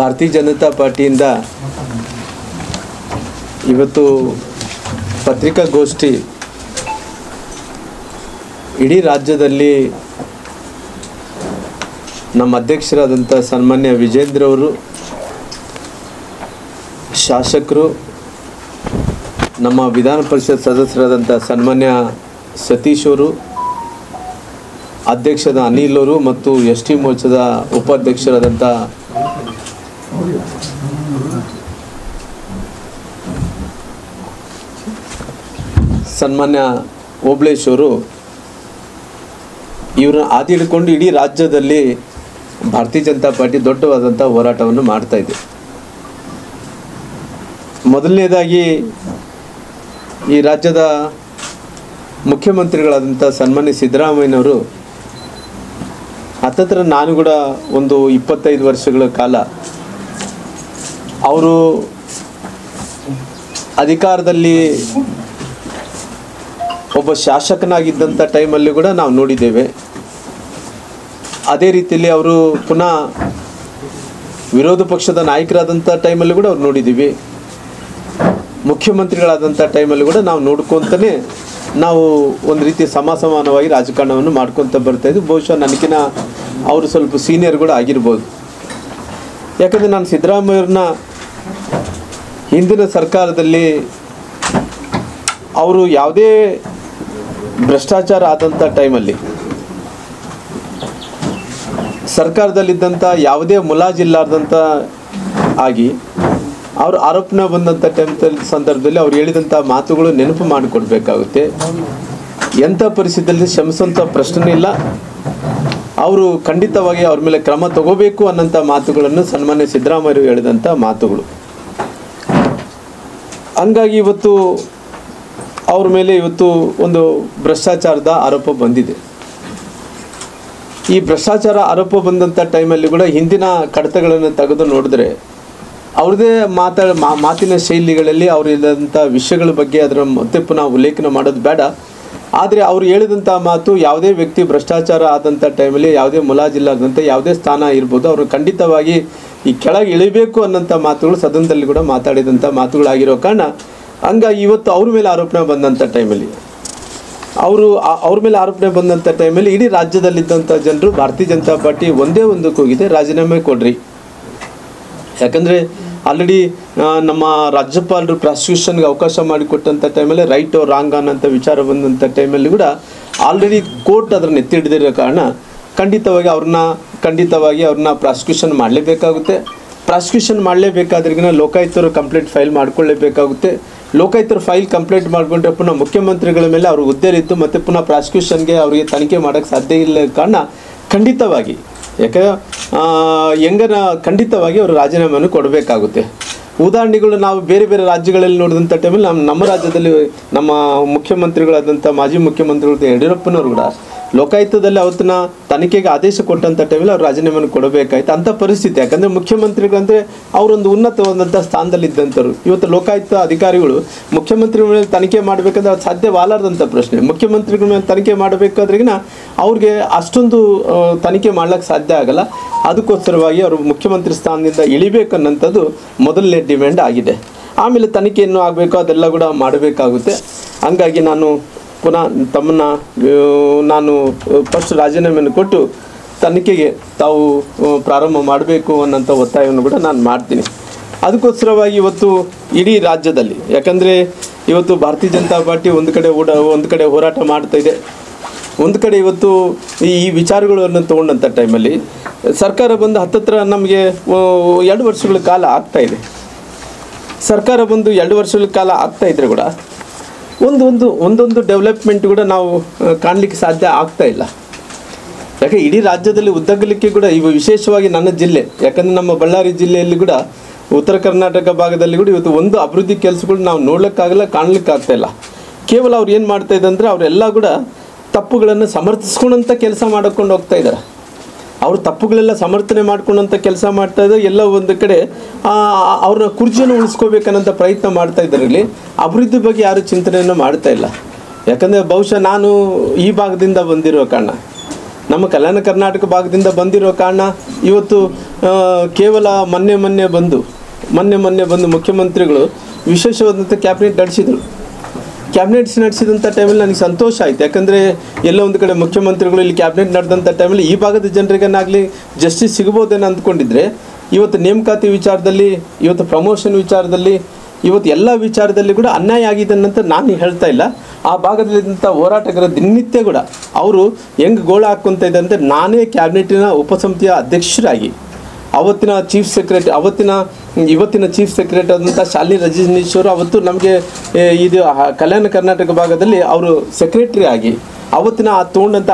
ಭಾರತೀಯ ಜನತಾ ಪಾರ್ಟಿಯಿಂದ ಇವತ್ತು ಪತ್ರಿಕಾಗೋಷ್ಠಿ ಇಡೀ ರಾಜ್ಯದಲ್ಲಿ ನಮ್ಮ ಅಧ್ಯಕ್ಷರಾದಂಥ ಸನ್ಮಾನ್ಯ ವಿಜೇಂದ್ರ ಅವರು, ಶಾಸಕರು, ನಮ್ಮ ವಿಧಾನ ಪರಿಷತ್ ಸದಸ್ಯರಾದಂಥ ಸನ್ಮಾನ್ಯ ಸತೀಶ್ ಅವರು, ಅಧ್ಯಕ್ಷದ ಅನಿಲ್ ಅವರು ಮತ್ತು ಎಸ್ ಟಿ ಮೋರ್ಚಾದ ಉಪಾಧ್ಯಕ್ಷರಾದಂಥ ಸನ್ಮಾನ್ಯ ಓಬಳೇಶ್ ಅವರು ಇವ್ರನ್ನ ಆದಿ ಹಿಡ್ಕೊಂಡು ಇಡೀ ರಾಜ್ಯದಲ್ಲಿ ಭಾರತೀಯ ಜನತಾ ಪಾರ್ಟಿ ದೊಡ್ಡವಾದಂಥ ಹೋರಾಟವನ್ನು ಮಾಡ್ತಾ ಇದೆ. ಮೊದಲನೇದಾಗಿ ಈ ರಾಜ್ಯದ ಮುಖ್ಯಮಂತ್ರಿಗಳಾದಂಥ ಸನ್ಮಾನ್ಯ ಸಿದ್ದರಾಮಯ್ಯನವರು ಹತ್ತತ್ರ ನಾನು ಕೂಡ ಒಂದು 25 ವರ್ಷಗಳ ಕಾಲ ಅವರು ಅಧಿಕಾರದಲ್ಲಿ ಒಬ್ಬ ಶಾಸಕನಾಗಿದ್ದಂಥ ಟೈಮಲ್ಲಿ ಕೂಡ ನಾವು ನೋಡಿದ್ದೇವೆ. ಅದೇ ರೀತಿಯಲ್ಲಿ ಅವರು ಪುನಃ ವಿರೋಧ ಪಕ್ಷದ ನಾಯಕರಾದಂಥ ಟೈಮಲ್ಲಿ ಕೂಡ ಅವ್ರು ನೋಡಿದ್ದೀವಿ. ಮುಖ್ಯಮಂತ್ರಿಗಳಾದಂಥ ಟೈಮಲ್ಲಿ ಕೂಡ ನಾವು ನೋಡ್ಕೊತಾನೆ ನಾವು ಒಂದು ರೀತಿ ಸಮಾನವಾಗಿ ರಾಜಕಾರಣವನ್ನು ಮಾಡ್ಕೊತ ಬರ್ತಾಯಿದ್ವಿ. ಬಹುಶಃ ನನಗಿನ ಅವರು ಸ್ವಲ್ಪ ಸೀನಿಯರ್ ಕೂಡ ಆಗಿರ್ಬೋದು. ಯಾಕಂದರೆ ನಾನು ಸಿದ್ದರಾಮಯ್ಯವ್ರನ್ನ ಹಿಂದಿನ ಸರ್ಕಾರದಲ್ಲಿ ಅವರು ಯಾವುದೇ ಭ್ರಷ್ಟಾಚಾರ ಆದಂಥ ಟೈಮಲ್ಲಿ ಸರ್ಕಾರದಲ್ಲಿದ್ದಂಥ ಯಾವುದೇ ಮುಲಾಜಿಲ್ಲಾರ್ದಂಥ ಆಗಿ ಅವರು ಆರೋಪಣೆ ಬಂದಂಥ ಸಂದರ್ಭದಲ್ಲಿ ಅವ್ರು ಹೇಳಿದಂಥ ಮಾತುಗಳು ನೆನಪು ಮಾಡಿಕೊಡ್ಬೇಕಾಗುತ್ತೆ. ಎಂಥ ಪರಿಸ್ಥಿತಿಯಲ್ಲಿ ಕ್ಷಮಿಸುವಂಥ ಪ್ರಶ್ನೆ ಇಲ್ಲ. ಅವರು ಖಂಡಿತವಾಗಿ ಅವ್ರ ಮೇಲೆ ಕ್ರಮ ತಗೋಬೇಕು ಅನ್ನೋಂಥ ಮಾತುಗಳನ್ನು ಸನ್ಮಾನ್ಯ ಸಿದ್ದರಾಮಯ್ಯರು ಹೇಳಿದಂಥ ಮಾತುಗಳು. ಹಂಗಾಗಿ ಇವತ್ತು ಅವ್ರ ಮೇಲೆ ಇವತ್ತು ಒಂದು ಭ್ರಷ್ಟಾಚಾರದ ಆರೋಪ ಬಂದಿದೆ. ಈ ಭ್ರಷ್ಟಾಚಾರ ಆರೋಪ ಬಂದಂಥ ಟೈಮಲ್ಲಿ ಕೂಡ ಹಿಂದಿನ ಕಡತಗಳನ್ನು ತೆಗೆದು ನೋಡಿದ್ರೆ ಅವ್ರದ್ದೇ ಮಾತಿನ ಶೈಲಿಗಳಲ್ಲಿ ಅವ್ರು ಹೇಳಿದಂಥ ವಿಷಯಗಳ ಬಗ್ಗೆ ಅದರ ಮತ್ತೆ ಪುನಃ ಉಲ್ಲೇಖನ ಮಾಡೋದು ಬೇಡ. ಆದರೆ ಅವರು ಹೇಳಿದಂಥ ಮಾತು ಯಾವುದೇ ವ್ಯಕ್ತಿ ಭ್ರಷ್ಟಾಚಾರ ಆದಂಥ ಟೈಮಲ್ಲಿ ಯಾವುದೇ ಮುಲಾಜಿಲ್ಲಾದಂಥ ಯಾವುದೇ ಸ್ಥಾನ ಇರ್ಬೋದು, ಅವರು ಖಂಡಿತವಾಗಿ ಈ ಕೆಳಗೆ ಇಳಿಬೇಕು ಅನ್ನೋಂಥ ಮಾತುಗಳು ಸದನದಲ್ಲಿ ಕೂಡ ಮಾತಾಡಿದಂಥ ಮಾತುಗಳಾಗಿರೋ ಕಾರಣ ಹಂಗಾಗಿ ಇವತ್ತು ಅವ್ರ ಮೇಲೆ ಆರೋಪಣೆ ಬಂದಂಥ ಟೈಮಲ್ಲಿ ಅವ್ರ ಮೇಲೆ ಆರೋಪಣೆ ಬಂದಂಥ ಟೈಮಲ್ಲಿ ಇಡೀ ರಾಜ್ಯದಲ್ಲಿದ್ದಂಥ ಜನರು ಭಾರತೀಯ ಜನತಾ ಪಾರ್ಟಿ ಒಂದೇ ಒಂದಕ್ಕೆ ಹೋಗಿದೆ, ರಾಜೀನಾಮೆ ಕೊಡ್ರಿ. ಯಾಕಂದರೆ ಆಲ್ರೆಡಿ ನಮ್ಮ ರಾಜ್ಯಪಾಲರು ಪ್ರಾಸಿಕ್ಯೂಷನ್ಗೆ ಅವಕಾಶ ಮಾಡಿಕೊಟ್ಟಂಥ ಟೈಮಲ್ಲಿ ರೈಟ್ ಓ ರಾಂಗ್ ಅನ್ನೋಂಥ ವಿಚಾರ ಬಂದಂಥ ಟೈಮಲ್ಲಿ ಕೂಡ ಆಲ್ರೆಡಿ ಕೋರ್ಟ್ ಅದನ್ನು ಎತ್ತಿ ಹಿಡಿದಿರೋ ಕಾರಣ ಖಂಡಿತವಾಗಿ ಅವ್ರನ್ನ ಪ್ರಾಸಿಕ್ಯೂಷನ್ ಮಾಡಲೇಬೇಕಾಗುತ್ತೆ. ಪ್ರಾಸಿಕ್ಯೂಷನ್ ಮಾಡಲೇಬೇಕಾದ್ರಿಗಿನ ಲೋಕಾಯುಕ್ತರು ಕಂಪ್ಲೇಂಟ್ ಫೈಲ್ ಮಾಡ್ಕೊಳ್ಳೇಬೇಕಾಗುತ್ತೆ. ಲೋಕಾಯುಕ್ತರು ಫೈಲ್ ಕಂಪ್ಲೇಂಟ್ ಮಾಡಿಕೊಂಡ್ರೆ ಪುನಃ ಮುಖ್ಯಮಂತ್ರಿಗಳ ಮೇಲೆ ಅವ್ರ ಹುದ್ದೆಲಿತ್ತು ಮತ್ತು ಪುನಃ ಪ್ರಾಸಿಕ್ಯೂಷನ್ಗೆ ಅವರಿಗೆ ತನಿಖೆ ಮಾಡೋಕ್ಕೆ ಸಾಧ್ಯ ಇಲ್ಲ ಕಾರಣ ಖಂಡಿತವಾಗಿ ಖಂಡಿತವಾಗಿ ಅವರು ರಾಜೀನಾಮೆಯನ್ನು ಕೊಡಬೇಕಾಗುತ್ತೆ. ಉದಾಹರಣೆಗಳು ನಾವು ಬೇರೆ ಬೇರೆ ರಾಜ್ಯಗಳಲ್ಲಿ ನೋಡಿದಂಥ ಟೈಮಲ್ಲಿ ನಮ್ಮ ರಾಜ್ಯದಲ್ಲಿ ನಮ್ಮ ಮುಖ್ಯಮಂತ್ರಿಗಳಾದಂಥ ಮಾಜಿ ಮುಖ್ಯಮಂತ್ರಿಗಳು ಯಡಿಯೂರಪ್ಪನವರು ಕೂಡ ಲೋಕಾಯುಕ್ತದಲ್ಲಿ ಅವತ್ತಿನ ತನಿಖೆಗೆ ಆದೇಶ ಕೊಟ್ಟಂಥ ಟೈಮಲ್ಲಿ ಅವ್ರು ರಾಜೀನಾಮೆಯನ್ನು ಕೊಡಬೇಕಾಯ್ತು. ಅಂಥ ಪರಿಸ್ಥಿತಿ. ಯಾಕಂದರೆ ಮುಖ್ಯಮಂತ್ರಿಗಳಂದರೆ ಅವರೊಂದು ಉನ್ನತವಾದಂಥ ಸ್ಥಾನದಲ್ಲಿದ್ದಂಥವ್ರು. ಇವತ್ತು ಲೋಕಾಯುಕ್ತ ಅಧಿಕಾರಿಗಳು ಮುಖ್ಯಮಂತ್ರಿಗಳ ಮೇಲೆ ತನಿಖೆ ಮಾಡಬೇಕಂದ್ರೆ ಅದು ಸಾಧ್ಯವಾಗಲಾರ್ದಂಥ ಪ್ರಶ್ನೆ. ಮುಖ್ಯಮಂತ್ರಿಗಳ ಮೇಲೆ ತನಿಖೆ ಮಾಡಬೇಕಾದ್ರಿಗಿನ ಅವ್ರಿಗೆ ಅಷ್ಟೊಂದು ತನಿಖೆ ಮಾಡ್ಲಿಕ್ಕೆ ಸಾಧ್ಯ ಆಗಲ್ಲ. ಅದಕ್ಕೋಸ್ಕರವಾಗಿ ಅವರು ಮುಖ್ಯಮಂತ್ರಿ ಸ್ಥಾನದಿಂದ ಇಳಿಬೇಕನ್ನೋಂಥದ್ದು ಮೊದಲನೇ ಡಿಮ್ಯಾಂಡ್ ಆಗಿದೆ. ಆಮೇಲೆ ತನಿಖೆಯನ್ನು ಆಗಬೇಕು, ಅದೆಲ್ಲ ಕೂಡ ಮಾಡಬೇಕಾಗುತ್ತೆ. ಹಂಗಾಗಿ ನಾನು ಪುನಃ ನಾನು ಫಸ್ಟ್ ರಾಜೀನಾಮೆಯನ್ನು ಕೊಟ್ಟು ತನಿಖೆಗೆ ತಾವು ಪ್ರಾರಂಭ ಮಾಡಬೇಕು ಅನ್ನೋಂಥ ಒತ್ತಾಯವನ್ನು ಕೂಡ ನಾನು ಮಾಡ್ತೀನಿ. ಅದಕ್ಕೋಸ್ಕರವಾಗಿ ಇವತ್ತು ಇಡೀ ರಾಜ್ಯದಲ್ಲಿ, ಯಾಕಂದರೆ ಇವತ್ತು ಭಾರತೀಯ ಜನತಾ ಪಾರ್ಟಿ ಒಂದು ಕಡೆ ಹೋರಾಟ ಮಾಡ್ತಾ ಇದೆ, ಒಂದು ಕಡೆ ಇವತ್ತು ಈ ವಿಚಾರಗಳನ್ನು ತೊಗೊಂಡಂಥ ಟೈಮಲ್ಲಿ ಸರ್ಕಾರ ಬಂದು ಹತ್ತತ್ರ ನಮಗೆ 2 ವರ್ಷಗಳ ಕಾಲ ಆಗ್ತಾಯಿದೆ. ಸರ್ಕಾರ ಬಂದು 2 ವರ್ಷಗಳ ಕಾಲ ಆಗ್ತಾಯಿದ್ರೆ ಕೂಡ ಒಂದೊಂದು ಡೆವಲಪ್ಮೆಂಟ್ ಕೂಡ ನಾವು ಕಾಣಲಿಕ್ಕೆ ಸಾಧ್ಯ ಆಗ್ತಾ ಇಲ್ಲ. ಯಾಕೆ ಇಡೀ ರಾಜ್ಯದಲ್ಲಿ ಉದ್ದಗಲಿಕ್ಕೆ ಕೂಡ ಇವು ವಿಶೇಷವಾಗಿ ನನ್ನ ಜಿಲ್ಲೆ, ಯಾಕಂದರೆ ನಮ್ಮ ಬಳ್ಳಾರಿ ಜಿಲ್ಲೆಯಲ್ಲಿ ಕೂಡ ಉತ್ತರ ಕರ್ನಾಟಕ ಭಾಗದಲ್ಲಿ ಕೂಡ ಇವತ್ತು ಒಂದು ಅಭಿವೃದ್ಧಿ ಕೆಲಸಗಳು ನಾವು ನೋಡ್ಲಿಕ್ಕಾಗಲ್ಲ, ಕಾಣಲಿಕ್ಕಾಗ್ತಾಯಿಲ್ಲ. ಕೇವಲ ಅವ್ರು ಏನು ಮಾಡ್ತಾಯಿದೆ ಅಂದರೆ ಅವರೆಲ್ಲ ಕೂಡ ತಪ್ಪುಗಳನ್ನು ಸಮರ್ಥಿಸ್ಕೊಂಡಂಥ ಕೆಲಸ ಮಾಡಿಕೊಂಡು ಹೋಗ್ತಾ ಇದ್ದಾರೆ. ಅವರು ತಪ್ಪುಗಳೆಲ್ಲ ಸಮರ್ಥನೆ ಮಾಡ್ಕೊಂಡಂಥ ಕೆಲಸ ಮಾಡ್ತಾಯಿದ್ದಾರೆ. ಎಲ್ಲ ಒಂದು ಕಡೆ ಅವ್ರನ್ನ ಕುರ್ಚಿಯನ್ನು ಉಳಿಸ್ಕೋಬೇಕನ್ನೋಂಥ ಪ್ರಯತ್ನ ಮಾಡ್ತಾ ಇದ್ದಾರಲ್ಲಿ ಅಭಿವೃದ್ಧಿ ಬಗ್ಗೆ ಯಾರು ಚಿಂತನೆಯನ್ನು ಮಾಡ್ತಾ ಇಲ್ಲ. ಯಾಕಂದರೆ ಬಹುಶಃ ನಾನು ಈ ಭಾಗದಿಂದ ಬಂದಿರೋ ಕಾರಣ ನಮ್ಮ ಕಲ್ಯಾಣ ಕರ್ನಾಟಕ ಭಾಗದಿಂದ ಬಂದಿರೋ ಕಾರಣ ಇವತ್ತು ಕೇವಲ ಮೊನ್ನೆ ಬಂದು ಮುಖ್ಯಮಂತ್ರಿಗಳು ವಿಶೇಷವಾದಂಥ ಕ್ಯಾಬಿನೆಟ್ ನಡೆಸಿದಂಥ ಟೈಮಲ್ಲಿ ನನಗೆ ಸಂತೋಷ ಆಯಿತು. ಯಾಕಂದರೆ ಎಲ್ಲ ಒಂದು ಕಡೆ ಮುಖ್ಯಮಂತ್ರಿಗಳು ಇಲ್ಲಿ ಕ್ಯಾಬಿನೆಟ್ ನಡೆದಂಥ ಟೈಮಲ್ಲಿ ಈ ಭಾಗದ ಜನರಿಗೇನಾಗಲಿ ಜಸ್ಟಿಸ್ ಸಿಗ್ಬೋದೇನೋ ಅಂದ್ಕೊಂಡಿದ್ರೆ ಇವತ್ತು ನೇಮಕಾತಿ ವಿಚಾರದಲ್ಲಿ, ಇವತ್ತು ಪ್ರಮೋಷನ್ ವಿಚಾರದಲ್ಲಿ, ಇವತ್ತು ಎಲ್ಲ ವಿಚಾರದಲ್ಲಿ ಕೂಡ ಅನ್ಯಾಯ ಆಗಿದೆ ಅಂತ ನಾನು ಹೇಳ್ತಾ ಇಲ್ಲ. ಆ ಭಾಗದಲ್ಲಿದ್ದಂಥ ಹೋರಾಟಗಾರ ದಿನನಿತ್ಯ ಕೂಡ ಅವರು ಹೆಂಗೆ ಗೋಳ ಹಾಕ್ಕೊತ ಇದ್ದಾರೆ ಅಂದರೆ, ನಾನೇ ಕ್ಯಾಬಿನೆಟಿನ ಉಪಸಮಿತಿಯ ಅಧ್ಯಕ್ಷರಾಗಿ ಅವತ್ತಿನ ಇವತ್ತಿನ ಚೀಫ್ ಸೆಕ್ರೆಟರಿ ಆದಂಥ ಶಾಲಿನಿ ರಜನೀಶ್ವರು ಅವತ್ತು ನಮಗೆ ಇದು ಕಲ್ಯಾಣ ಕರ್ನಾಟಕ ಭಾಗದಲ್ಲಿ ಅವರು ಸೆಕ್ರೆಟರಿ ಆಗಿ ಅವತ್ತಿನ ತೊಗೊಂಡಂಥ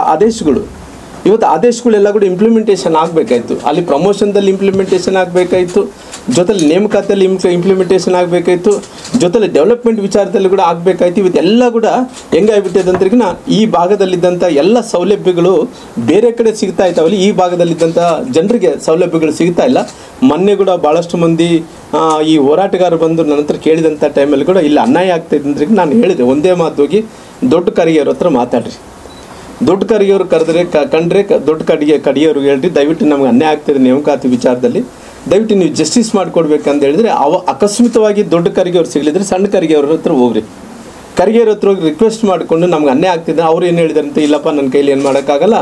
ಆದೇಶಗಳೆಲ್ಲ ಕೂಡ ಇಂಪ್ಲಿಮೆಂಟೇಷನ್ ಆಗಬೇಕಾಯಿತು. ಅಲ್ಲಿ ಪ್ರಮೋಷನ್ದಲ್ಲಿ ಇಂಪ್ಲಿಮೆಂಟೇಷನ್ ಆಗಬೇಕಾಯಿತು, ಜೊತೆಲಿ ನೇಮಕಾತಿಯಲ್ಲಿ ಇಂಪ್ಲಿಮೆಂಟೇಷನ್ ಆಗಬೇಕಾಯಿತು, ಜೊತೆಲಿ ಡೆವಲಪ್ಮೆಂಟ್ ವಿಚಾರದಲ್ಲಿ ಕೂಡ ಆಗಬೇಕಾಯ್ತು. ಇವತ್ತೆಲ್ಲ ಕೂಡ ಹೆಂಗಾಗ್ಬಿಟ್ಟಿದೆ ಅಂದ್ರಿಗಿನ ಈ ಭಾಗದಲ್ಲಿದ್ದಂಥ ಎಲ್ಲ ಸೌಲಭ್ಯಗಳು ಬೇರೆ ಕಡೆ ಸಿಗ್ತಾ ಇದ್ದಾವಲ್ಲಿ ಈ ಭಾಗದಲ್ಲಿದ್ದಂಥ ಜನರಿಗೆ ಸೌಲಭ್ಯಗಳು ಸಿಗ್ತಾ ಇಲ್ಲ. ಮೊನ್ನೆ ಕೂಡ ಭಾಳಷ್ಟು ಮಂದಿ ಈ ಹೋರಾಟಗಾರರು ಬಂದು ನನ್ನ ಹತ್ರ ಕೇಳಿದಂಥ ಟೈಮಲ್ಲಿ ಕೂಡ ಇಲ್ಲಿ ಅನ್ಯಾಯ ಆಗ್ತಾಯಿದೆ ಅಂದ್ರೆ ನಾನು ಹೇಳಿದೆ, ಒಂದೇ ಮಾತು ಹೋಗಿ ದೊಡ್ಡ ಕರಿಗೆಯವ್ರ ಹತ್ರ ಮಾತಾಡ್ರಿ, ದೊಡ್ಡ ಕರಿಗೆಯವ್ರು ಕಂಡ್ರೆ ದೊಡ್ಡ ಕಡಿಗೆಯವ್ರಿಗೆ ಹೇಳ್ರಿ, ದಯವಿಟ್ಟು ನಮ್ಗೆ ಅನ್ಯಾಯ ಆಗ್ತಿದೆ ನೇಮಕಾತಿ ವಿಚಾರದಲ್ಲಿ, ದಯವಿಟ್ಟು ನೀವು ಜಸ್ಟಿಸ್ ಮಾಡಿಕೊಡ್ಬೇಕಂತ ಹೇಳಿದ್ರೆ ಅಕಸ್ಮಿತವಾಗಿ ದೊಡ್ಡ ಕರಿಗೆಯವ್ರು ಸಿಗಲಿದ್ರೆ ಸಣ್ಣ ಕರಿಗೆಯವ್ರ ಹತ್ರ ಹೋಗ್ರಿ, ಕರಿಗೆಯವ್ರ ಹತ್ರ ಹೋಗಿ ರಿಕ್ವೆಸ್ಟ್ ಮಾಡಿಕೊಂಡು ನಮ್ಗೆ ಅನ್ಯಾಯ ಆಗ್ತಿದೆ. ಅವ್ರು ಏನು ಹೇಳಿದಾರೆ ಅಂತ, ಇಲ್ಲಪ್ಪ ನನ್ನ ಕೈಲಿ ಏನು ಮಾಡೋಕ್ಕಾಗಲ್ಲ,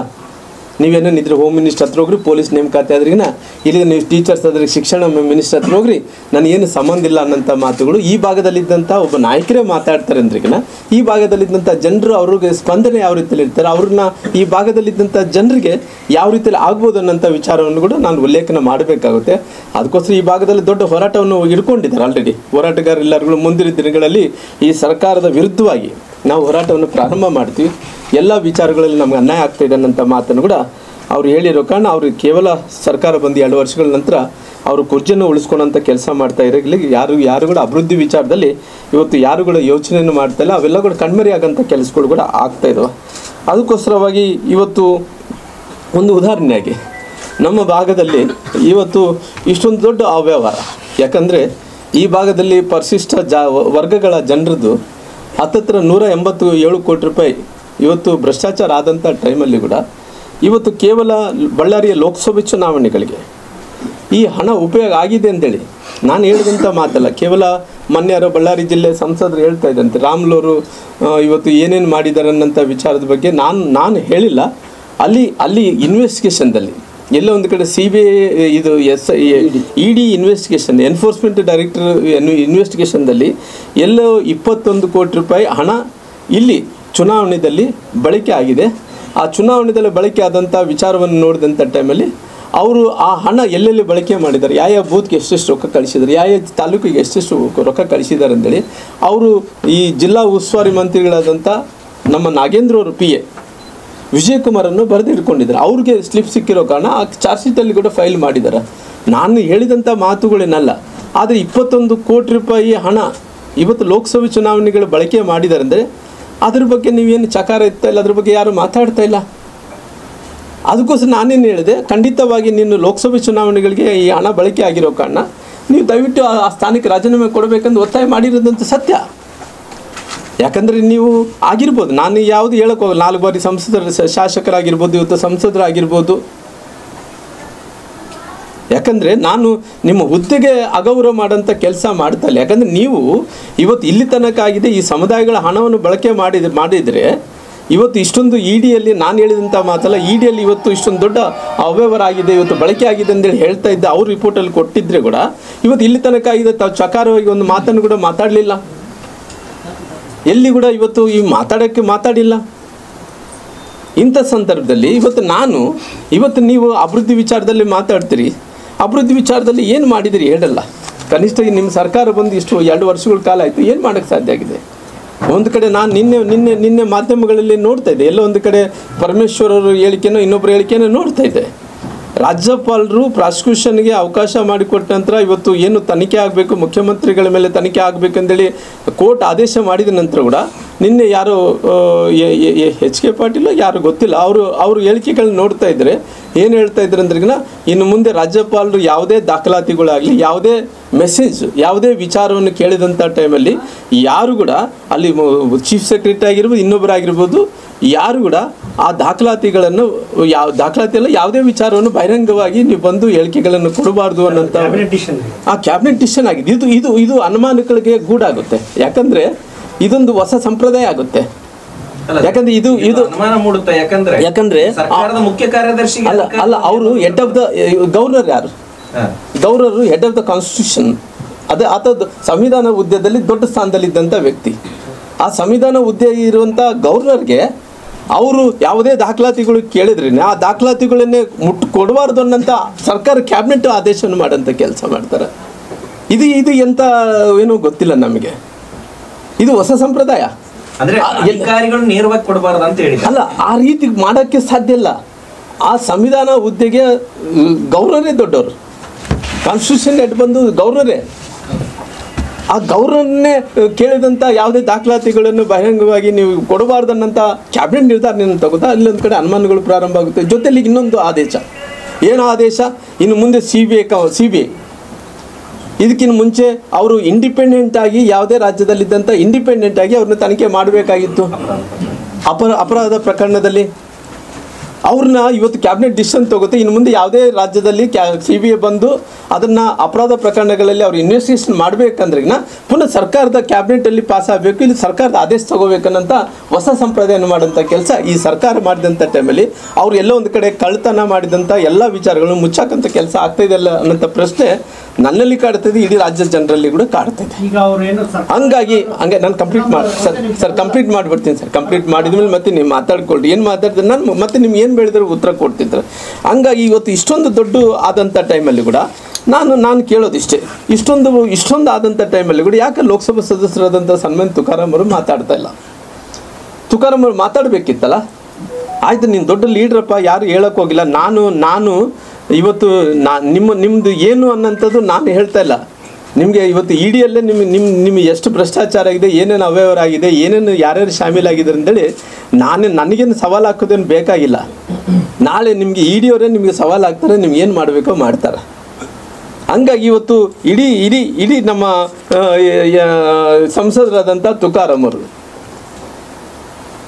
ನೀವೇನಿದ್ರೆ ಹೋಮ್ ಮಿನಿಸ್ಟರ್ ಹತ್ರ ಹೋಗ್ರಿ, ಪೊಲೀಸ್ ನೇಮಕಾತಿ ಆದ್ರಿಗಿನ ಇಲ್ಲಿ ನೀವು ಟೀಚರ್ಸ್ ಆದ್ರೆ ಶಿಕ್ಷಣ ಮಿನಿಸ್ಟರ್ ಹತ್ರ ಹೋಗ್ರಿ, ನನಗೇನು ಸಂಬಂಧ ಇಲ್ಲ ಅನ್ನೋಂಥ ಮಾತುಗಳು ಈ ಭಾಗದಲ್ಲಿದ್ದಂಥ ಒಬ್ಬ ನಾಯಕರೇ ಮಾತಾಡ್ತಾರೆ ಅಂದ್ರಿಗಿನ ಈ ಭಾಗದಲ್ಲಿದ್ದಂಥ ಜನರು ಅವ್ರಿಗೆ ಸ್ಪಂದನೆ ಯಾವ ರೀತಿಯಲ್ಲಿ ಇರ್ತಾರೆ, ಅವ್ರನ್ನ ಈ ಭಾಗದಲ್ಲಿದ್ದಂಥ ಜನರಿಗೆ ಯಾವ ರೀತಿಯಲ್ಲಿ ಆಗ್ಬೋದು ಅನ್ನೋಂಥ ವಿಚಾರವನ್ನು ಕೂಡ ನಾನು ಉಲ್ಲೇಖನ ಮಾಡಬೇಕಾಗುತ್ತೆ. ಅದಕ್ಕೋಸ್ಕರ ಈ ಭಾಗದಲ್ಲಿ ದೊಡ್ಡ ಹೋರಾಟವನ್ನು ಇಟ್ಕೊಂಡಿದ್ದಾರೆ ಆಲ್ರೆಡಿ ಹೋರಾಟಗಾರರೆಲ್ಲರೂ. ಮುಂದಿನ ದಿನಗಳಲ್ಲಿ ಈ ಸರ್ಕಾರದ ವಿರುದ್ಧವಾಗಿ ನಾವು ಹೋರಾಟವನ್ನು ಪ್ರಾರಂಭ ಮಾಡ್ತೀವಿ. ಎಲ್ಲ ವಿಚಾರಗಳಲ್ಲಿ ನಮ್ಗೆ ಅನ್ಯಾಯ ಆಗ್ತಾಯಿದೆ ಅನ್ನೋಂಥ ಮಾತನ್ನು ಕೂಡ ಅವ್ರು ಹೇಳಿರೋ ಕಾರಣ ಅವರು ಕೇವಲ ಸರ್ಕಾರ ಬಂದು 2 ವರ್ಷಗಳ ನಂತರ ಅವರು ಕುರ್ಜಿಯನ್ನು ಉಳಿಸ್ಕೊಳ್ಳೋಂಥ ಕೆಲಸ ಮಾಡ್ತಾ ಇರಲಿ. ಯಾರು ಕೂಡ ಅಭಿವೃದ್ಧಿ ವಿಚಾರದಲ್ಲಿ ಇವತ್ತು ಯಾರು ಕೂಡ ಯೋಚನೆಯನ್ನು ಮಾಡ್ತಾ ಇಲ್ಲ, ಅವೆಲ್ಲ ಕೂಡ ಕಣ್ಮರಿ ಆಗೋಂಥ ಕೆಲಸಗಳು ಕೂಡ ಆಗ್ತಾ ಇದ್ದಾವೆ. ಅದಕ್ಕೋಸ್ಕರವಾಗಿ ಇವತ್ತು ಒಂದು ಉದಾಹರಣೆಯಾಗಿ ನಮ್ಮ ಭಾಗದಲ್ಲಿ ಇವತ್ತು ಇಷ್ಟೊಂದು ದೊಡ್ಡ ಅವ್ಯವಹಾರ, ಯಾಕಂದರೆ ಈ ಭಾಗದಲ್ಲಿ ಪರಿಶಿಷ್ಟ ವರ್ಗಗಳ ಜನರದ್ದು ಹತ್ತತ್ರ 187 ಕೋಟಿ ರೂಪಾಯಿ ಇವತ್ತು ಭ್ರಷ್ಟಾಚಾರ ಆದಂಥ ಟೈಮಲ್ಲಿ ಕೂಡ ಇವತ್ತು ಕೇವಲ ಬಳ್ಳಾರಿಯ ಲೋಕಸಭೆ ಚುನಾವಣೆಗಳಿಗೆ ಈ ಹಣ ಉಪಯೋಗ ಆಗಿದೆ ಅಂತೇಳಿ ನಾನು ಹೇಳಿದಂಥ ಮಾತಲ್ಲ. ಕೇವಲ ಮೊನ್ನೆ ಬಳ್ಳಾರಿ ಜಿಲ್ಲೆ ಸಂಸದರು ಹೇಳ್ತಾ ಇದ್ದಂತೆ ರಾಮ್ಲೂರು ಇವತ್ತು ಏನೇನು ಮಾಡಿದ್ದಾರೆ ಅನ್ನೋಂಥ ವಿಚಾರದ ಬಗ್ಗೆ ನಾನು ಹೇಳಿಲ್ಲ. ಅಲ್ಲಿ ಇನ್ವೆಸ್ಟಿಗೇಷನ್ದಲ್ಲಿ ಎಲ್ಲ ಒಂದು ಕಡೆ CBI ಇದು ED ಇನ್ವೆಸ್ಟಿಗೇಷನ್ ಎನ್ಫೋರ್ಸ್ಮೆಂಟ್ ಡೈರೆಕ್ಟರ್ ಇನ್ವೆಸ್ಟಿಗೇಷನ್ದಲ್ಲಿ ಎಲ್ಲೋ 21 ಕೋಟಿ ರೂಪಾಯಿ ಹಣ ಇಲ್ಲಿ ಚುನಾವಣೆಯಲ್ಲಿ ಬಳಕೆ ಆಗಿದೆ. ಆ ಚುನಾವಣೆಯಲ್ಲಿ ಬಳಕೆ ಆದಂಥ ವಿಚಾರವನ್ನು ನೋಡಿದಂಥ ಟೈಮಲ್ಲಿ ಅವರು ಆ ಹಣ ಎಲ್ಲೆಲ್ಲಿ ಬಳಕೆ ಮಾಡಿದ್ದಾರೆ, ಯಾವ ಬೂತ್ಗೆ ಎಷ್ಟೆಷ್ಟು ರೊಕ್ಕ ಕಳಿಸಿದ್ದಾರೆ, ಯಾವ ತಾಲೂಕಿಗೆ ಎಷ್ಟೆಷ್ಟು ರೊಕ್ಕ ಕಳಿಸಿದ್ದಾರೆ ಅಂತೇಳಿ ಅವರು ಈ ಜಿಲ್ಲಾ ಉಸ್ತುವಾರಿ ಮಂತ್ರಿಗಳಾದಂಥ ನಮ್ಮ ನಾಗೇಂದ್ರ ಅವರು PA ವಿಜಯಕುಮಾರನ್ನು ಬರೆದಿಟ್ಕೊಂಡಿದ್ದಾರೆ. ಅವ್ರಿಗೆ ಸ್ಲಿಪ್ ಸಿಕ್ಕಿರೋ ಕಾರಣ ಆ ಚಾರ್ಜ್ ಶೀಟಲ್ಲಿ ಕೂಡ ಫೈಲ್ ಮಾಡಿದ್ದಾರೆ. ನಾನು ಹೇಳಿದಂಥ ಮಾತುಗಳೇನಲ್ಲ, ಆದರೆ 21 ಕೋಟಿ ರೂಪಾಯಿ ಹಣ ಇವತ್ತು ಲೋಕಸಭೆ ಚುನಾವಣೆಗಳು ಬಳಕೆ ಮಾಡಿದ್ದಾರೆ ಅಂದರೆ ಅದ್ರ ಬಗ್ಗೆ ನೀವೇನು ಚಕಾರ ಇರ್ತಾ ಇಲ್ಲ, ಅದ್ರ ಬಗ್ಗೆ ಯಾರು ಮಾತಾಡ್ತಾ ಇಲ್ಲ. ಅದಕ್ಕೋಸ್ಕರ ನಾನೇನು ಹೇಳಿದೆ, ಖಂಡಿತವಾಗಿ ನೀನು ಲೋಕಸಭೆ ಚುನಾವಣೆಗಳಿಗೆ ಈ ಹಣ ಬಳಕೆ ಆಗಿರೋ ಕಾರಣ ನೀವು ದಯವಿಟ್ಟು ಆ ಸ್ಥಾನಕ್ಕೆ ರಾಜೀನಾಮೆ ಕೊಡಬೇಕಂದು ಒತ್ತಾಯ ಮಾಡಿರೋದಂತ ಸತ್ಯ. ಯಾಕಂದರೆ ನೀವು ಆಗಿರ್ಬೋದು, ನಾನು ಯಾವುದು ಹೇಳಕ್ಕೆ ಹೋಗಲ್ಲ, 4 ಬಾರಿ ಶಾಸಕರಾಗಿರ್ಬೋದು, ಇವತ್ತು ಸಂಸದರಾಗಿರ್ಬೋದು. ಯಾಕಂದರೆ ನಾನು ನಿಮ್ಮ ಹುದ್ದೆಗೆ ಅಗೌರವ ಮಾಡೋಂಥ ಕೆಲಸ ಮಾಡ್ತಾ ಇಲ್ಲ. ಯಾಕಂದರೆ ನೀವು ಇವತ್ತು ಇಲ್ಲಿ ತನಕ ಆಗಿದೆ ಈ ಸಮುದಾಯಗಳ ಹಣವನ್ನು ಬಳಕೆ ಮಾಡಿದರೆ ಇವತ್ತು ಇಷ್ಟೊಂದು EDಯಲ್ಲಿ ನಾನು ಹೇಳಿದಂಥ ಮಾತಲ್ಲ, EDಯಲ್ಲಿ ಇವತ್ತು ಇಷ್ಟೊಂದು ದೊಡ್ಡ ಅವ್ಯವಹಾರ ಆಗಿದೆ, ಇವತ್ತು ಬಳಕೆ ಆಗಿದೆ ಅಂತೇಳಿ ಹೇಳ್ತಾ ಇದ್ದೆ. ಅವ್ರ ರಿಪೋರ್ಟಲ್ಲಿ ಕೊಟ್ಟಿದ್ರೆ ಕೂಡ ಇವತ್ತು ಇಲ್ಲಿ ತನಕ ಆಗಿದೆ, ತಾವು ಚಕಾರವಾಗಿ ಒಂದು ಮಾತನ್ನು ಕೂಡ ಮಾತಾಡಲಿಲ್ಲ, ಎಲ್ಲಿ ಕೂಡ ಇವತ್ತು ಈ ಮಾತಾಡಿಲ್ಲ. ಇಂಥ ಸಂದರ್ಭದಲ್ಲಿ ಇವತ್ತು ನೀವು ಅಭಿವೃದ್ಧಿ ವಿಚಾರದಲ್ಲಿ ಮಾತಾಡ್ತೀರಿ, ಅಭಿವೃದ್ಧಿ ವಿಚಾರದಲ್ಲಿ ಏನು ಮಾಡಿದಿರಿ ಹೇಳಲ್ಲ. ಕನಿಷ್ಠ ನಿಮ್ಮ ಸರ್ಕಾರ ಬಂದು ಇಷ್ಟು 2 ವರ್ಷಗಳ ಕಾಲ ಆಯಿತು, ಏನು ಮಾಡೋಕ್ಕೆ ಸಾಧ್ಯ ಆಗಿದೆ? ಒಂದು ಕಡೆ ನಾನು ನಿನ್ನೆ ಮಾಧ್ಯಮಗಳಲ್ಲಿ ನೋಡ್ತಾ ಇದ್ದೆ, ಎಲ್ಲೋ ಒಂದು ಕಡೆ ಪರಮೇಶ್ವರರು ಹೇಳಿಕೆನೋ ಇನ್ನೊಬ್ಬರು ಹೇಳಿಕೆನೋ ನೋಡ್ತಾ ಇದ್ದೆ. ರಾಜ್ಯಪಾಲರು ಪ್ರಾಸಿಕ್ಯೂಷನ್ಗೆ ಅವಕಾಶ ಮಾಡಿಕೊಟ್ಟ ನಂತರ ಇವತ್ತು ಏನು ತನಿಖೆ ಆಗಬೇಕು, ಮುಖ್ಯಮಂತ್ರಿಗಳ ಮೇಲೆ ತನಿಖೆ ಆಗಬೇಕಂತೇಳಿ ಕೋರ್ಟ್ ಆದೇಶ ಮಾಡಿದ ನಂತರ ಕೂಡ ನಿನ್ನೆ ಯಾರೋ ಎಚ್ ಕೆ ಪಾಟೀಲ್ ಯಾರು ಗೊತ್ತಿಲ್ಲ, ಅವರು ಹೇಳಿಕೆಗಳನ್ನ ನೋಡ್ತಾ ಇದ್ದರೆ ಏನು ಹೇಳ್ತಾ ಇದ್ರು ಅಂದ್ರಿಗಿನ, ಇನ್ನು ಮುಂದೆ ರಾಜ್ಯಪಾಲರು ಯಾವುದೇ ದಾಖಲಾತಿಗಳಾಗಲಿ, ಯಾವುದೇ ಮೆಸೇಜ್, ಯಾವುದೇ ವಿಚಾರವನ್ನು ಕೇಳಿದಂಥ ಟೈಮಲ್ಲಿ ಯಾರು ಕೂಡ ಅಲ್ಲಿ ಚೀಫ್ ಸೆಕ್ರೆಟರಿ ಆಗಿರ್ಬೋದು, ಇನ್ನೊಬ್ಬರಾಗಿರ್ಬೋದು, ಯಾರು ಕೂಡ ಆ ದಾಖಲಾತಿಗಳನ್ನು ದಾಖಲಾತಿಯಲ್ಲ ಯಾವುದೇ ವಿಚಾರವನ್ನು ಬಹಿರಂಗವಾಗಿ ನೀವು ಬಂದು ಹೇಳಿಕೆಗಳನ್ನು ಕೊಡಬಾರ್ದು ಅನ್ನೋಂಥ ಆ ಕ್ಯಾಬಿನೆಟ್ ಡಿಸಿಷನ್ ಆಗಿದೆ. ಇದು ಅನುಮಾನಗಳಿಗೆ ಗೂಡಾಗುತ್ತೆ. ಯಾಕಂದರೆ ಇದೊಂದು ಹೊಸ ಸಂಪ್ರದಾಯ ಆಗುತ್ತೆ. ಯಾಕಂದ್ರೆ ಇದು ಅನುಮಾನ ಮೂಡುತ್ತೆ. ಯಾಕಂದ್ರೆ ಮುಖ್ಯ ಕಾರ್ಯದರ್ಶಿ ಅಲ್ಲ, ಅವರು ಹೆಡ್ ಆಫ್ ದ ಗವರ್ನರ್. ಯಾರು governor? Head of the constitution. ಆತ ಸಂವಿಧಾನ ಹುದ್ದೆಯಲ್ಲಿ ದೊಡ್ಡ ಸ್ಥಾನದಲ್ಲಿದ್ದಂಥ ವ್ಯಕ್ತಿ. ಆ ಸಂವಿಧಾನ ಹುದ್ದೆ ಇರುವಂಥ ಗವರ್ನರ್ಗೆ ಅವರು ಯಾವುದೇ ದಾಖಲಾತಿಗಳು ಕೇಳಿದ್ರೆ ಆ ದಾಖಲಾತಿಗಳನ್ನೇ ಕೊಡಬಾರ್ದು ಅನ್ನೋಂಥ ಸರ್ಕಾರ ಕ್ಯಾಬಿನೆಟ್ ಆದೇಶವನ್ನು ಮಾಡೋಂಥ ಕೆಲಸ ಮಾಡ್ತಾರೆ. ಇದು ಎಂಥ ಏನೋ ಗೊತ್ತಿಲ್ಲ ನಮಗೆ. ಇದು ಹೊಸ ಸಂಪ್ರದಾಯ. ಅಂದ್ರೆ ಅಧಿಕಾರಿಗಳು ನೇರವಾಗಿ ಕೊಡಬಾರದು ಅಂತ ಹೇಳಿ ಅಲ್ಲ, ಆ ರೀತಿ ಮಾಡೋಕ್ಕೆ ಸಾಧ್ಯ ಇಲ್ಲ. ಆ ಸಂವಿಧಾನ ಹುದ್ದೆಗೆ ಗವರ್ನರೇ ದೊಡ್ಡವರು. ಕಾನ್ಸ್ಟಿಟ್ಯೂಷನ್ ಹೆಡ್ ಬಂದು ಗವರ್ನರೇ. ಆ ಗವರ್ನರ್ನೇ ಕೇಳಿದಂಥ ಯಾವುದೇ ದಾಖಲಾತಿಗಳನ್ನು ಬಹಿರಂಗವಾಗಿ ನೀವು ಕೊಡಬಾರ್ದನ್ನಂಥ ಕ್ಯಾಬಿನೆಟ್ ನಿರ್ಧಾರವನ್ನು ತಗೋತಾ ಅಲ್ಲೊಂದು ಕಡೆ ಅನುಮಾನಗಳು ಪ್ರಾರಂಭ ಆಗುತ್ತೆ. ಜೊತೆಲಿ ಇನ್ನೊಂದು ಆದೇಶ. ಏನು ಆದೇಶ? ಇನ್ನು ಮುಂದೆ ಸಿ ಬಿ ಐ ಇದಕ್ಕಿಂತ ಮುಂಚೆ ಅವರು ಇಂಡಿಪೆಂಡೆಂಟ್ ಆಗಿ ಯಾವುದೇ ರಾಜ್ಯದಲ್ಲಿದ್ದಂಥ ಇಂಡಿಪೆಂಡೆಂಟ್ ಆಗಿ ಅವ್ರನ್ನ ತನಿಖೆ ಮಾಡಬೇಕಾಗಿತ್ತು ಅಪರಾಧ ಪ್ರಕರಣದಲ್ಲಿ. ಅವ್ರನ್ನ ಇವತ್ತು ಕ್ಯಾಬಿನೆಟ್ ಡಿಸಿಷನ್ ತಗೋತೆ. ಇನ್ನು ಮುಂದೆ ಯಾವುದೇ ರಾಜ್ಯದಲ್ಲಿ CBI ಬಂದು ಅದನ್ನು ಅಪರಾಧ ಪ್ರಕರಣಗಳಲ್ಲಿ ಅವ್ರು ಇನ್ವೆಸ್ಟಿಗೇಷನ್ ಮಾಡಬೇಕಂದ್ರಿಗಿನ ಪುನಃ ಸರ್ಕಾರದ ಕ್ಯಾಬಿನೆಟಲ್ಲಿ ಪಾಸ್ ಆಗಬೇಕು, ಇಲ್ಲಿ ಸರ್ಕಾರದ ಆದೇಶ ತಗೋಬೇಕನ್ನಂಥ ಹೊಸ ಸಂಪ್ರದಾಯವನ್ನು ಮಾಡೋಂಥ ಕೆಲಸ ಈ ಸರ್ಕಾರ ಮಾಡಿದಂಥ ಟೈಮಲ್ಲಿ ಅವ್ರು ಎಲ್ಲೋ ಒಂದು ಕಡೆ ಕಳ್ತನ ಮಾಡಿದಂಥ ಎಲ್ಲ ವಿಚಾರಗಳನ್ನು ಮುಚ್ಚಾಕಂಥ ಕೆಲಸ ಆಗ್ತಾಯಿದೆಯಲ್ಲ ಅನ್ನೋಂಥ ಪ್ರಶ್ನೆ ನನ್ನಲ್ಲಿ ಕಾಡ್ತಿದೆ, ಇಡೀ ರಾಜ್ಯದ ಜನರಲ್ಲಿ ಕೂಡ ಕಾಡ್ತಿದೆ. ಹಂಗೆ ನಾನು ಕಂಪ್ಲೀಟ್ ಮಾಡಿಬಿಡ್ತೀನಿ ಸರ್. ಕಂಪ್ಲೀಟ್ ಮಾಡಿದ್ಮೇಲೆ ಮತ್ತೆ ನೀವು ಮಾತಾಡ್ಕೊಳ್ರಿ. ಏನು ಮಾತಾಡ್ತೀನಿ ನಾನು ಮತ್ತೆ ನಿಮ್ಗೆ ಏನು ಬೆಳೆದ್ರೆ ಉತ್ತರ ಕೊಡ್ತಿದ್ರೆ. ಹಂಗಾಗಿ ಇವತ್ತು ಇಷ್ಟೊಂದು ದೊಡ್ಡ ಆದಂಥ ಟೈಮಲ್ಲಿ ಕೂಡ ನಾನು ಕೇಳೋದಿಷ್ಟೇ, ಇಷ್ಟೊಂದು ಆದಂಥ ಟೈಮಲ್ಲಿ ಕೂಡ ಯಾಕೆ ಲೋಕಸಭಾ ಸದಸ್ಯರಾದಂಥ ಸನ್ಮಾನ್ಯ ತುಕಾರಾಮ್ ಅವರು ಮಾತಾಡ್ತಾ ಇಲ್ಲ? ತುಕಾರಾಮ್ ಅವರು ಮಾತಾಡಬೇಕಿತ್ತಲ್ಲ. ಆಯಿತು, ನೀನು ದೊಡ್ಡ ಲೀಡ್ರಪ್ಪ, ಯಾರು ಹೇಳೋಕ್ಕೆ ಹೋಗಿಲ್ಲ. ನಾನು ಇವತ್ತು ನಿಮ್ಮದು ಏನು ಅನ್ನೋಂಥದ್ದು ನಾನು ಹೇಳ್ತಾ ಇಲ್ಲ. ನಿಮಗೆ ಇವತ್ತು ಇಡಿಯಲ್ಲೇ ನಿಮಗೆ ಎಷ್ಟು ಭ್ರಷ್ಟಾಚಾರ ಆಗಿದೆ, ಏನೇನು ಅವ್ಯವಹಾರ ಆಗಿದೆ, ಏನೇನು ಯಾರ್ಯಾರು ಶಾಮೀಲಾಗಿದ್ದಾರೆ ಅಂತೇಳಿ ನನಗೇನು ಸವಾಲು ಹಾಕೋದೇನು ಬೇಕಾಗಿಲ್ಲ. ನಾಳೆ ನಿಮಗೆ ಇಡಿಯವರೇ ನಿಮಗೆ ಸವಾಲು ಹಾಕ್ತಾರೆ, ನಿಮ್ಗೆ ಏನು ಮಾಡಬೇಕೋ ಮಾಡ್ತಾರೆ. ಹಂಗಾಗಿ ಇವತ್ತು ಇಡೀ ನಮ್ಮ ಸಂಸದರಾದಂಥ ತುಕಾರಾಮ್ ಅವರು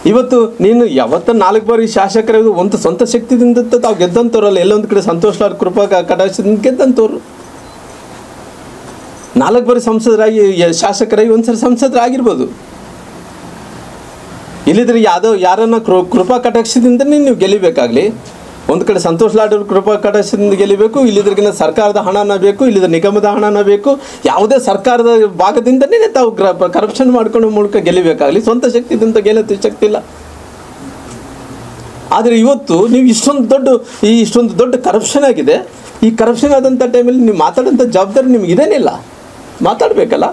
ಇವತ್ತು ನೀನು ಯಾವತ್ತ 4 ಬಾರಿ ಶಾಸಕರಾಗಿ ಒಂದು ಸ್ವಂತ ಶಕ್ತಿದಿಂದ ತಾವು ಗೆದ್ದಂಥವ್ರಲ್ಲ. ಎಲ್ಲೊಂದು ಕಡೆ ಸಂತೋಷ್ ಲಾಲ್ ಕೃಪಾ ಕಟಾಕ್ಷದಿಂದ ಗೆದ್ದಂಥವ್ರು. 4 ಬಾರಿ ಸಂಸದರಾಗಿ ಶಾಸಕರಾಗಿ ಒಂದ್ಸರಿ ಸಂಸದರಾಗಿರ್ಬೋದು. ಇಲ್ಲಿದ್ರೆ ಯಾರನ್ನ ಕೃಪಾ ಕಟಾಕ್ಷದಿಂದನೇ ನೀವು ಗೆಲ್ಲಿಬೇಕಾಗಲಿ. ಒಂದು ಕಡೆ ಸಂತೋಷ್ ಲಾಡ್ ಕೃಪಾ ಕಟಾಕ್ಷದಿಂದ ಗೆಲ್ಲಿಬೇಕು, ಇಲ್ಲಿದ್ರಿಗಿನ ಸರ್ಕಾರದ ಹಣನ ಬೇಕು, ಇಲ್ಲಿದ್ರೆ ನಿಗಮದ ಹಣನ ಬೇಕು. ಯಾವುದೇ ಸರ್ಕಾರದ ಭಾಗದಿಂದನೇ ತಾವು ಕರಪ್ಷನ್ ಮಾಡ್ಕೊಂಡು ಮೂಲಕ ಗೆಲ್ಲಿಬೇಕಾಗಲಿ. ಸ್ವಂತ ಶಕ್ತಿದಿಂದ ಗೆಲ್ಲತ್ತೆ ಶಕ್ತಿ ಇಲ್ಲ. ಆದರೆ ಇವತ್ತು ನೀವು ಇಷ್ಟೊಂದು ದೊಡ್ಡ ಕರಪ್ಷನ್ ಆಗಿದೆ. ಈ ಕರಪ್ಷನ್ ಆದಂಥ ಟೈಮಲ್ಲಿ ನೀವು ಮಾತಾಡೋಂಥ ಜವಾಬ್ದಾರಿ ನಿಮ್ಗೆ ಇದೇನಿಲ್ಲ, ಮಾತಾಡಬೇಕಲ್ಲ.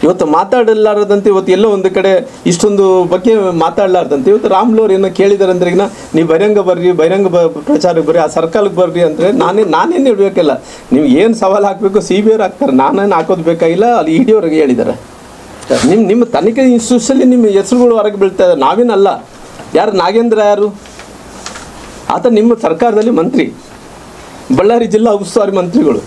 ಇವತ್ತು ಮಾತಾಡಲಾರದಂತೆ ಇವತ್ತು ಎಲ್ಲೋ ಒಂದು ಕಡೆ ಇಷ್ಟೊಂದು ಬಗ್ಗೆ ಮಾತಾಡಲಾರ್ದಂತೆ ಇವತ್ತು ರಾಮ್ಲೋರ್ ಏನೋ ಕೇಳಿದಾರೆ ಅಂದ್ರೆ ನೀವು ಬಹಿರಂಗ ಪ್ರಚಾರಕ್ಕೆ ಬರ್ರಿ, ಆ ಸರ್ಕಾರಕ್ಕೆ ಬರ್ರಿ ಅಂದರೆ ನಾನೇನು ಇಡಬೇಕಲ್ಲ. ನೀವು ಏನು ಸವಾಲು ಹಾಕಬೇಕು CBI ಅವ್ರು ಹಾಕ್ತಾರೆ, ನಾನೇನು ಹಾಕೋದು ಬೇಕಾಗಿಲ್ಲ. ಅಲ್ಲಿ ED ಅವ್ರಿಗೆ ಹೇಳಿದ್ದಾರೆ. ನಿಮ್ಮ ತನಿಖೆ ಇನ್ಸ್ಟಿಟ್ಯೂಷನಲ್ಲಿ ನಿಮ್ಮ ಹೆಸರುಗಳು ಹೊರಗೆ ಬೀಳ್ತಾ ಇದ್ದಾರೆ, ನಾವೇನಲ್ಲ. ಯಾರು ನಾಗೇಂದ್ರ ಯಾರು? ಆತ ನಿಮ್ಮ ಸರ್ಕಾರದಲ್ಲಿ ಮಂತ್ರಿ, ಬಳ್ಳಾರಿ ಜಿಲ್ಲಾ ಉಸ್ತುವಾರಿ ಮಂತ್ರಿಗಳು.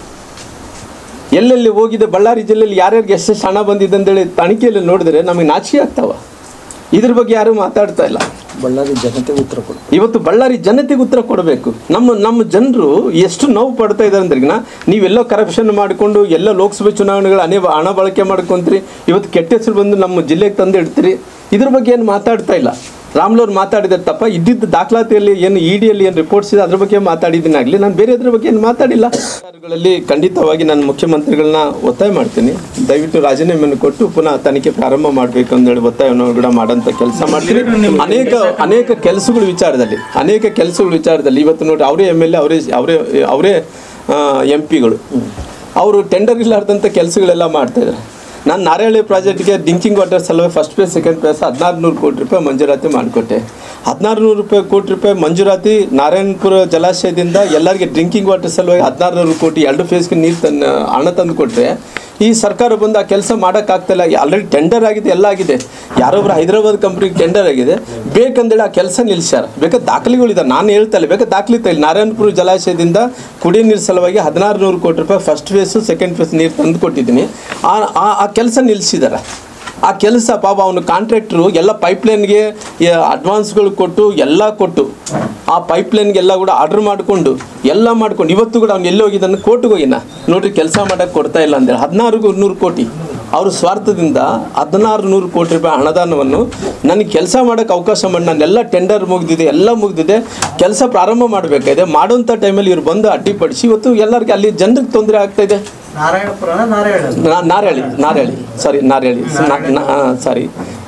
ಎಲ್ಲೆಲ್ಲಿ ಹೋಗಿದೆ, ಬಳ್ಳಾರಿ ಜಿಲ್ಲೆಯಲ್ಲಿ ಯಾರ್ಯಾರಿಗೆ ಎಷ್ಟೆಷ್ಟು ಹಣ ಬಂದಿದೆ ಅಂತೇಳಿ ತನಿಖೆಯಲ್ಲಿ ನೋಡಿದ್ರೆ ನಮಗೆ ನಾಚಿಕೆ ಆಗ್ತಾವ. ಇದ್ರ ಬಗ್ಗೆ ಯಾರೂ ಮಾತಾಡ್ತಾ ಇಲ್ಲ. ಬಳ್ಳಾರಿ ಜನತೆಗೆ ಉತ್ತರ ಕೊಡು. ಇವತ್ತು ಬಳ್ಳಾರಿ ಜನತೆಗೆ ಉತ್ತರ ಕೊಡಬೇಕು. ನಮ್ಮ ಜನರು ಎಷ್ಟು ನೋವು ಪಡ್ತಾ ಇದ್ದಾರೆ ಅಂದ್ರಿಗಿನ ನೀವೆಲ್ಲೋ ಕರಪ್ಷನ್ ಮಾಡಿಕೊಂಡು ಎಲ್ಲ ಲೋಕಸಭೆ ಚುನಾವಣೆಗಳು ಹಣ ಬಳಕೆ ಮಾಡ್ಕೊಂತೀರಿ. ಇವತ್ತು ಕೆಟ್ಟ ಹೆಸರು ಬಂದು ನಮ್ಮ ಜಿಲ್ಲೆಗೆ ತಂದು ಇಡ್ತೀರಿ. ಇದ್ರ ಬಗ್ಗೆ ಏನು ಮಾತಾಡ್ತಾ ಇಲ್ಲ. ರಾಮ್ಲೋರ್ ಮಾತಾಡಿದ್ದಾರೆ ತಪ್ಪ. ಇದ್ದಿದ್ದ ದಾಖಲಾತಿಯಲ್ಲಿ ಏನು EDಯಲ್ಲಿ ಏನು ರಿಪೋರ್ಟ್ಸ್ ಇದೆ ಅದ್ರ ಬಗ್ಗೆ ಮಾತಾಡಿದ್ದೀನಾಗಲಿ, ನಾನು ಬೇರೆ ಅದ್ರ ಬಗ್ಗೆ ಏನು ಮಾತಾಡಿಲ್ಲ. ಸರ್ಕಾರಗಳಲ್ಲಿ ಖಂಡಿತವಾಗಿ ನಾನು ಮುಖ್ಯಮಂತ್ರಿಗಳನ್ನ ಒತ್ತಾಯ ಮಾಡ್ತೀನಿ, ದಯವಿಟ್ಟು ರಾಜೀನಾಮೆಯನ್ನು ಕೊಟ್ಟು ಪುನಃ ತನಿಖೆ ಪ್ರಾರಂಭ ಮಾಡಬೇಕು ಅಂತೇಳಿ ಒತ್ತಾಯವನ್ನು ಕೂಡ ಮಾಡೋಂಥ ಕೆಲಸ ಮಾಡ್ತೀನಿ. ಅನೇಕ ಕೆಲಸಗಳ ವಿಚಾರದಲ್ಲಿ ಇವತ್ತು ನೋಡಿ ಅವರೇ MLA, ಅವರೇ MP ಗಳು ಅವರು ಟೆಂಡರ್ ಇಲ್ಲಾರ್ದಂಥ ಕೆಲಸಗಳೆಲ್ಲ ಮಾಡ್ತಾಯಿದ್ದಾರೆ. ನಾನು ನಾರಾಯಣ ಪ್ರಾಜೆಕ್ಟ್ಗೆ ಡ್ರಿಂಕಿಂಗ್ ವಾಟರ್ ಸಲುವಾಗಿ ಫಸ್ಟ್ ಫೇಸ್ ಸೆಕೆಂಡ್ ಫೇಸ್ 1600 ಕೋಟಿ ರೂಪಾಯಿ ಮಂಜೂರಾತಿ ಮಾಡಿಕೊಟ್ಟೆ. 1600 ಕೋಟಿ ರೂಪಾಯಿ ಮಂಜೂರಾತಿ ನಾರಾಯಣಪುರ ಜಲಾಶಯದಿಂದ ಎಲ್ಲರಿಗೆ ಡ್ರಿಂಕಿಂಗ್ ವಾಟರ್ ಸಲುವಾಗಿ 1600 ಕೋಟಿ 2 ಫೇಸ್ಗೆ ಹಣ ತಂದು ಕೊಟ್ಟರೆ ಈ ಸರ್ಕಾರ ಬಂದು ಆ ಕೆಲಸ ಮಾಡೋಕ್ಕಾಗ್ತಾಯಿಲ್ಲ. ಆಲ್ರೆಡಿ ಟೆಂಡರ್ ಆಗಿದೆ, ಎಲ್ಲ ಆಗಿದೆ. ಯಾರೊಬ್ರು ಹೈದರಾಬಾದ್ ಕಂಪ್ನಿಗೆ ಟೆಂಡರ್ ಆಗಿದೆ, ಬೇಕಂದೇಳಿ ಆ ಕೆಲಸ ನಿಲ್ಲಿಸ್ಯಾರ. ಬೇಕಾದ ದಾಖಲೆಗಳಿದೆ, ನಾನು ಹೇಳ್ತಾ ಇಲ್ಲ, ಬೇಕಾದ ದಾಖಲೆ ಇಲ್ಲ. ನಾರಾಯಣಪುರ ಜಲಾಶಯದಿಂದ ಕುಡಿಯೋ ನೀರು ಸಲುವಾಗಿ 1600 ಕೋಟಿ ರೂಪಾಯಿ ಫಸ್ಟ್ ಫೇಸು ಸೆಕೆಂಡ್ ಫೇಸ್ ನೀರು ತಂದು ಕೊಟ್ಟಿದ್ದೀನಿ. ಆ ಕೆಲಸ ನಿಲ್ಲಿಸಿದ್ದಾರೆ. ಆ ಕೆಲಸ ಪಾಪ ಅವನು ಕಾಂಟ್ರಾಕ್ಟ್ರು ಎಲ್ಲ ಪೈಪ್ಲೈನ್ಗೆ ಅಡ್ವಾನ್ಸ್ಗಳು ಕೊಟ್ಟು ಎಲ್ಲ ಕೊಟ್ಟು ಆ ಪೈಪ್ಲೈನ್ಗೆಲ್ಲ ಕೂಡ ಆರ್ಡ್ರ್ ಮಾಡಿಕೊಂಡು ಎಲ್ಲ ಮಾಡ್ಕೊಂಡು ಇವತ್ತು ಕೂಡ ಅವ್ನು ಎಲ್ಲಿ ಹೋಗಿದ್ದಾನೆ, ಕೋರ್ಟ್ಗೆ ಹೋಗಿನ ನೋಡ್ರಿ ಕೆಲಸ ಮಾಡೋಕ್ಕೆ ಕೊಡ್ತಾ ಇಲ್ಲ ಅಂತೇಳಿ 1600 ಕೋಟಿ ಅವ್ರ ಸ್ವಾರ್ಥದಿಂದ 1600 ಕೋಟಿ ರೂಪಾಯಿ ಹಣದಾನವನ್ನು ನನಗೆ ಕೆಲಸ ಮಾಡೋಕ್ಕೆ ಅವಕಾಶ ಮಾಡಿ, ನಾನೆಲ್ಲ ಟೆಂಡರ್ ಮುಗಿದಿದೆ, ಎಲ್ಲ ಮುಗಿದಿದೆ, ಕೆಲಸ ಪ್ರಾರಂಭ ಮಾಡಬೇಕಾಗಿದೆ. ಮಾಡೋಂಥ ಟೈಮಲ್ಲಿ ಇವ್ರು ಬಂದು ಅಡ್ಡಿಪಡಿಸಿ ಇವತ್ತು ಎಲ್ಲರಿಗೆ ಅಲ್ಲಿ ಜನರಿಗೆ ತೊಂದರೆ ಆಗ್ತಾಯಿದೆ.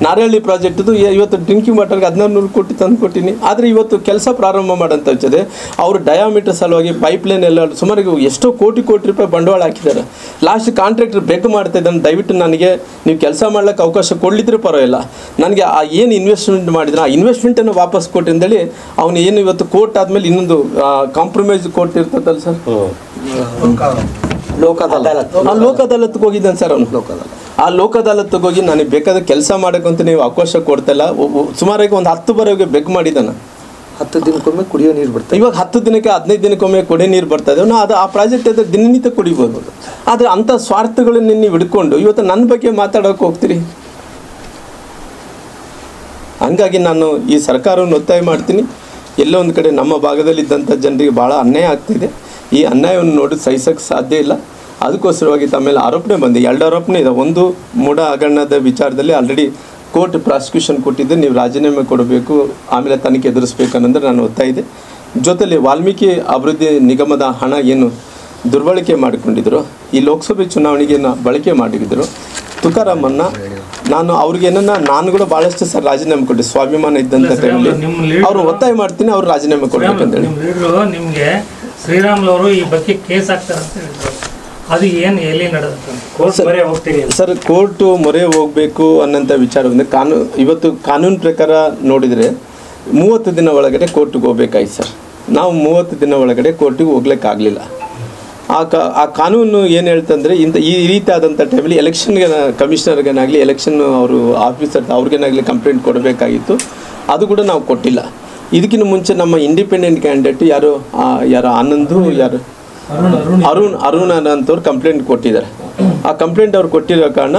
ನಾರಾಯಣಿ ಪ್ರಾಜೆಕ್ಟ್ದು ಇವತ್ತು ಡ್ರಿಂಕಿಂಗ್ ವಾಟರ್ಗೆ 1600 ಕೋಟಿ ತಂದು ಕೊಟ್ಟಿನಿ. ಆದರೆ ಇವತ್ತು ಕೆಲಸ ಪ್ರಾರಂಭ ಮಾಡೋಂಥ ಹಚ್ಚಿದೆ. ಅವರು ಡಯಾಮೀಟರ್ ಸಲುವಾಗಿ ಪೈಪ್ಲೈನ್ ಎಲ್ಲ ಸುಮಾರು ಎಷ್ಟೋ ಕೋಟಿ ರೂಪಾಯಿ ಬಂಡವಾಳ ಹಾಕಿದ್ದಾರೆ. ಲಾಸ್ಟ್ ಕಾಂಟ್ರಾಕ್ಟರ್ ಬೆಕ್ ಮಾಡ್ತಾ ಇದ್ದಾನೆ, ದಯವಿಟ್ಟು ನನಗೆ ನೀವು ಕೆಲಸ ಮಾಡ್ಲಿಕ್ಕೆ ಅವಕಾಶ ಕೊಡಲಿದ್ರೆ ಪರವಾಗಿಲ್ಲ, ನನಗೆ ಆ ಏನು ಇನ್ವೆಸ್ಟ್ಮೆಂಟ್ ಮಾಡಿದ್ರೆ ಆ ಇನ್ವೆಸ್ಟ್ಮೆಂಟನ್ನು ವಾಪಸ್ ಕೊಟ್ಟು ಅಂತೇಳಿ ಅವನು ಏನು ಇವತ್ತು ಕೋರ್ಟ್ ಆದಮೇಲೆ ಇನ್ನೊಂದು ಕಾಂಪ್ರಮೈಸ್ ಕೋರ್ಟ್ ಇರ್ತದಲ್ಲ ಸರ್, ಲೋಕ ಅದಾಲತ್ಗೆ ಹೋಗಿದ್ದಾನೆ ಸರ್ ಅವನು. ಆ ಲೋಕ ಅದಾಲತ್ಗೆ ಹೋಗಿ ನನಗೆ ಬೇಕಾದ ಕೆಲಸ ಮಾಡೋಕ್ಕಂತ ನೀವು ಅವಕಾಶ ಕೊಡ್ತಾಯಿಲ್ಲ. ಸುಮಾರಾಗಿ ಒಂದು 10 ಬರೋಗೆ ಬೆಕ್ ಮಾಡಿದ್ದಾನೆ. 10 ದಿನಕ್ಕೊಮ್ಮೆ ಕುಡಿಯೋ ನೀರು ಬರ್ತದೆ. ಇವಾಗ 10 ದಿನಕ್ಕೆ 15 ದಿನಕ್ಕೊಮ್ಮೆ ಕುಡಿಯೋ ನೀರು ಬರ್ತಾ ಇದೆ. ನಾವು ಆ ಪ್ರಾಜೆಕ್ಟ್ ಅದು ದಿನನಿತ್ಯ ಕುಡಿಬೋದು. ಆದರೆ ಅಂಥ ಸ್ವಾರ್ಥಗಳನ್ನು ನೀವು ಹಿಡ್ಕೊಂಡು ಇವತ್ತು ನನ್ನ ಬಗ್ಗೆ ಮಾತಾಡೋಕೆ ಹೋಗ್ತೀರಿ. ಹಂಗಾಗಿ ನಾನು ಈ ಸರ್ಕಾರವನ್ನು ಒತ್ತಾಯ ಮಾಡ್ತೀನಿ, ಎಲ್ಲೋ ಒಂದು ಕಡೆ ನಮ್ಮ ಭಾಗದಲ್ಲಿದ್ದಂಥ ಜನರಿಗೆ ಭಾಳ ಅನ್ಯಾಯ ಆಗ್ತಿದೆ. ಈ ಅನ್ಯಾಯವನ್ನು ನೋಡಿ ಸಹಿಸೋಕ್ಕೆ ಸಾಧ್ಯ ಇಲ್ಲ. ಅದಕ್ಕೋಸ್ಕರವಾಗಿ ತಮ್ಮೇಲೆ ಆರೋಪಣೆ ಬಂದಿದೆ, 2 ಆರೋಪಣೆ ಇದೆ. ಒಂದು ಮೂಢ ಹಗರಣದ ವಿಚಾರದಲ್ಲಿ ಆಲ್ರೆಡಿ ಕೋರ್ಟ್ ಪ್ರಾಸಿಕ್ಯೂಷನ್ ಕೊಟ್ಟಿದ್ದೆ, ನೀವು ರಾಜೀನಾಮೆ ಕೊಡಬೇಕು, ಆಮೇಲೆ ತನಿಖೆ ಎದುರಿಸ್ಬೇಕು ಅನ್ನೋದ್ರೆ ನಾನು ಒತ್ತಾಯ ಇದೆ. ಜೊತೆಲಿ ವಾಲ್ಮೀಕಿ ಅಭಿವೃದ್ಧಿ ನಿಗಮದ ಹಣ ಏನು ದುರ್ಬಳಕೆ ಮಾಡಿಕೊಂಡಿದ್ರು, ಈ ಲೋಕಸಭೆ ಚುನಾವಣೆಗೆ ಬಳಕೆ ಮಾಡಿದ್ರು, ತುಕಾರಾಮನ್ನ ನಾನು ಅವ್ರಿಗೇನನ್ನ ನಾನು ಕೂಡ ಭಾಳಷ್ಟು ಸರ್ ರಾಜೀನಾಮೆ ಕೊಟ್ಟೆ. ಸ್ವಾಭಿಮಾನ ಇದ್ದಂಥ ಟೈಮಲ್ಲಿ ಅವ್ರು ಒತ್ತಾಯ ಮಾಡ್ತೀನಿ, ಅವ್ರು ರಾಜೀನಾಮೆ ಕೊಡ್ಬೇಕಂತೇಳಿ. ನಿಮಗೆ ಶ್ರೀರಾಮುಲು ಅವರು ಈ ಬಗ್ಗೆ ಕೇಸ್ ಹಾಕ್ತಾರೆ ಅಂತ ಹೇಳಿದ್ರು, ಅದು ಏನು ಎಲ್ಲಿ ನಡೆಯುತ್ತೆ? ಕೋರ್ಟ್ ಮೊರೆ ಹೋಗ್ತೀರಿ ಸರ್? ಕೋರ್ಟು ಮೊರೆ ಹೋಗಬೇಕು ಅನ್ನೋಂಥ ವಿಚಾರವನ್ನು ಇವತ್ತು ಕಾನೂನು ಪ್ರಕಾರ ನೋಡಿದರೆ 30 ದಿನ ಒಳಗಡೆ ಕೋರ್ಟಿಗೆ ಹೋಗ್ಬೇಕಾಯ್ತು ಸರ್. ನಾವು 30 ದಿನ ಒಳಗಡೆ ಕೋರ್ಟಿಗೆ ಹೋಗ್ಲಿಕ್ಕಾಗಲಿಲ್ಲ. ಆ ಕಾನೂನು ಏನು ಹೇಳ್ತಂದರೆ ಈ ರೀತಿ ಆದಂಥ ಟೈಮಲ್ಲಿ ಎಲೆಕ್ಷನ್ಗೆ ಕಮಿಷನರ್ಗೇನಾಗಲಿ ಎಲೆಕ್ಷನ್ ಅವರು ಆಫೀಸರ್ ಅವ್ರಿಗೇನಾಗಲಿ ಕಂಪ್ಲೇಂಟ್ ಕೊಡಬೇಕಾಗಿತ್ತು, ಅದು ಕೂಡ ನಾವು ಕೊಟ್ಟಿಲ್ಲ. ಇದಕ್ಕಿಂತ ಮುಂಚೆ ನಮ್ಮ ಇಂಡಿಪೆಂಡೆಂಟ್ ಕ್ಯಾಂಡಿಡೇಟ್ ಯಾರು ಆನಂದು ಅರುಣ್ ಅನ್ನೋಂಥವ್ರು ಕಂಪ್ಲೇಂಟ್ ಕೊಟ್ಟಿದ್ದಾರೆ. ಆ ಕಂಪ್ಲೇಂಟ್ ಅವ್ರು ಕೊಟ್ಟಿರೋ ಕಾರಣ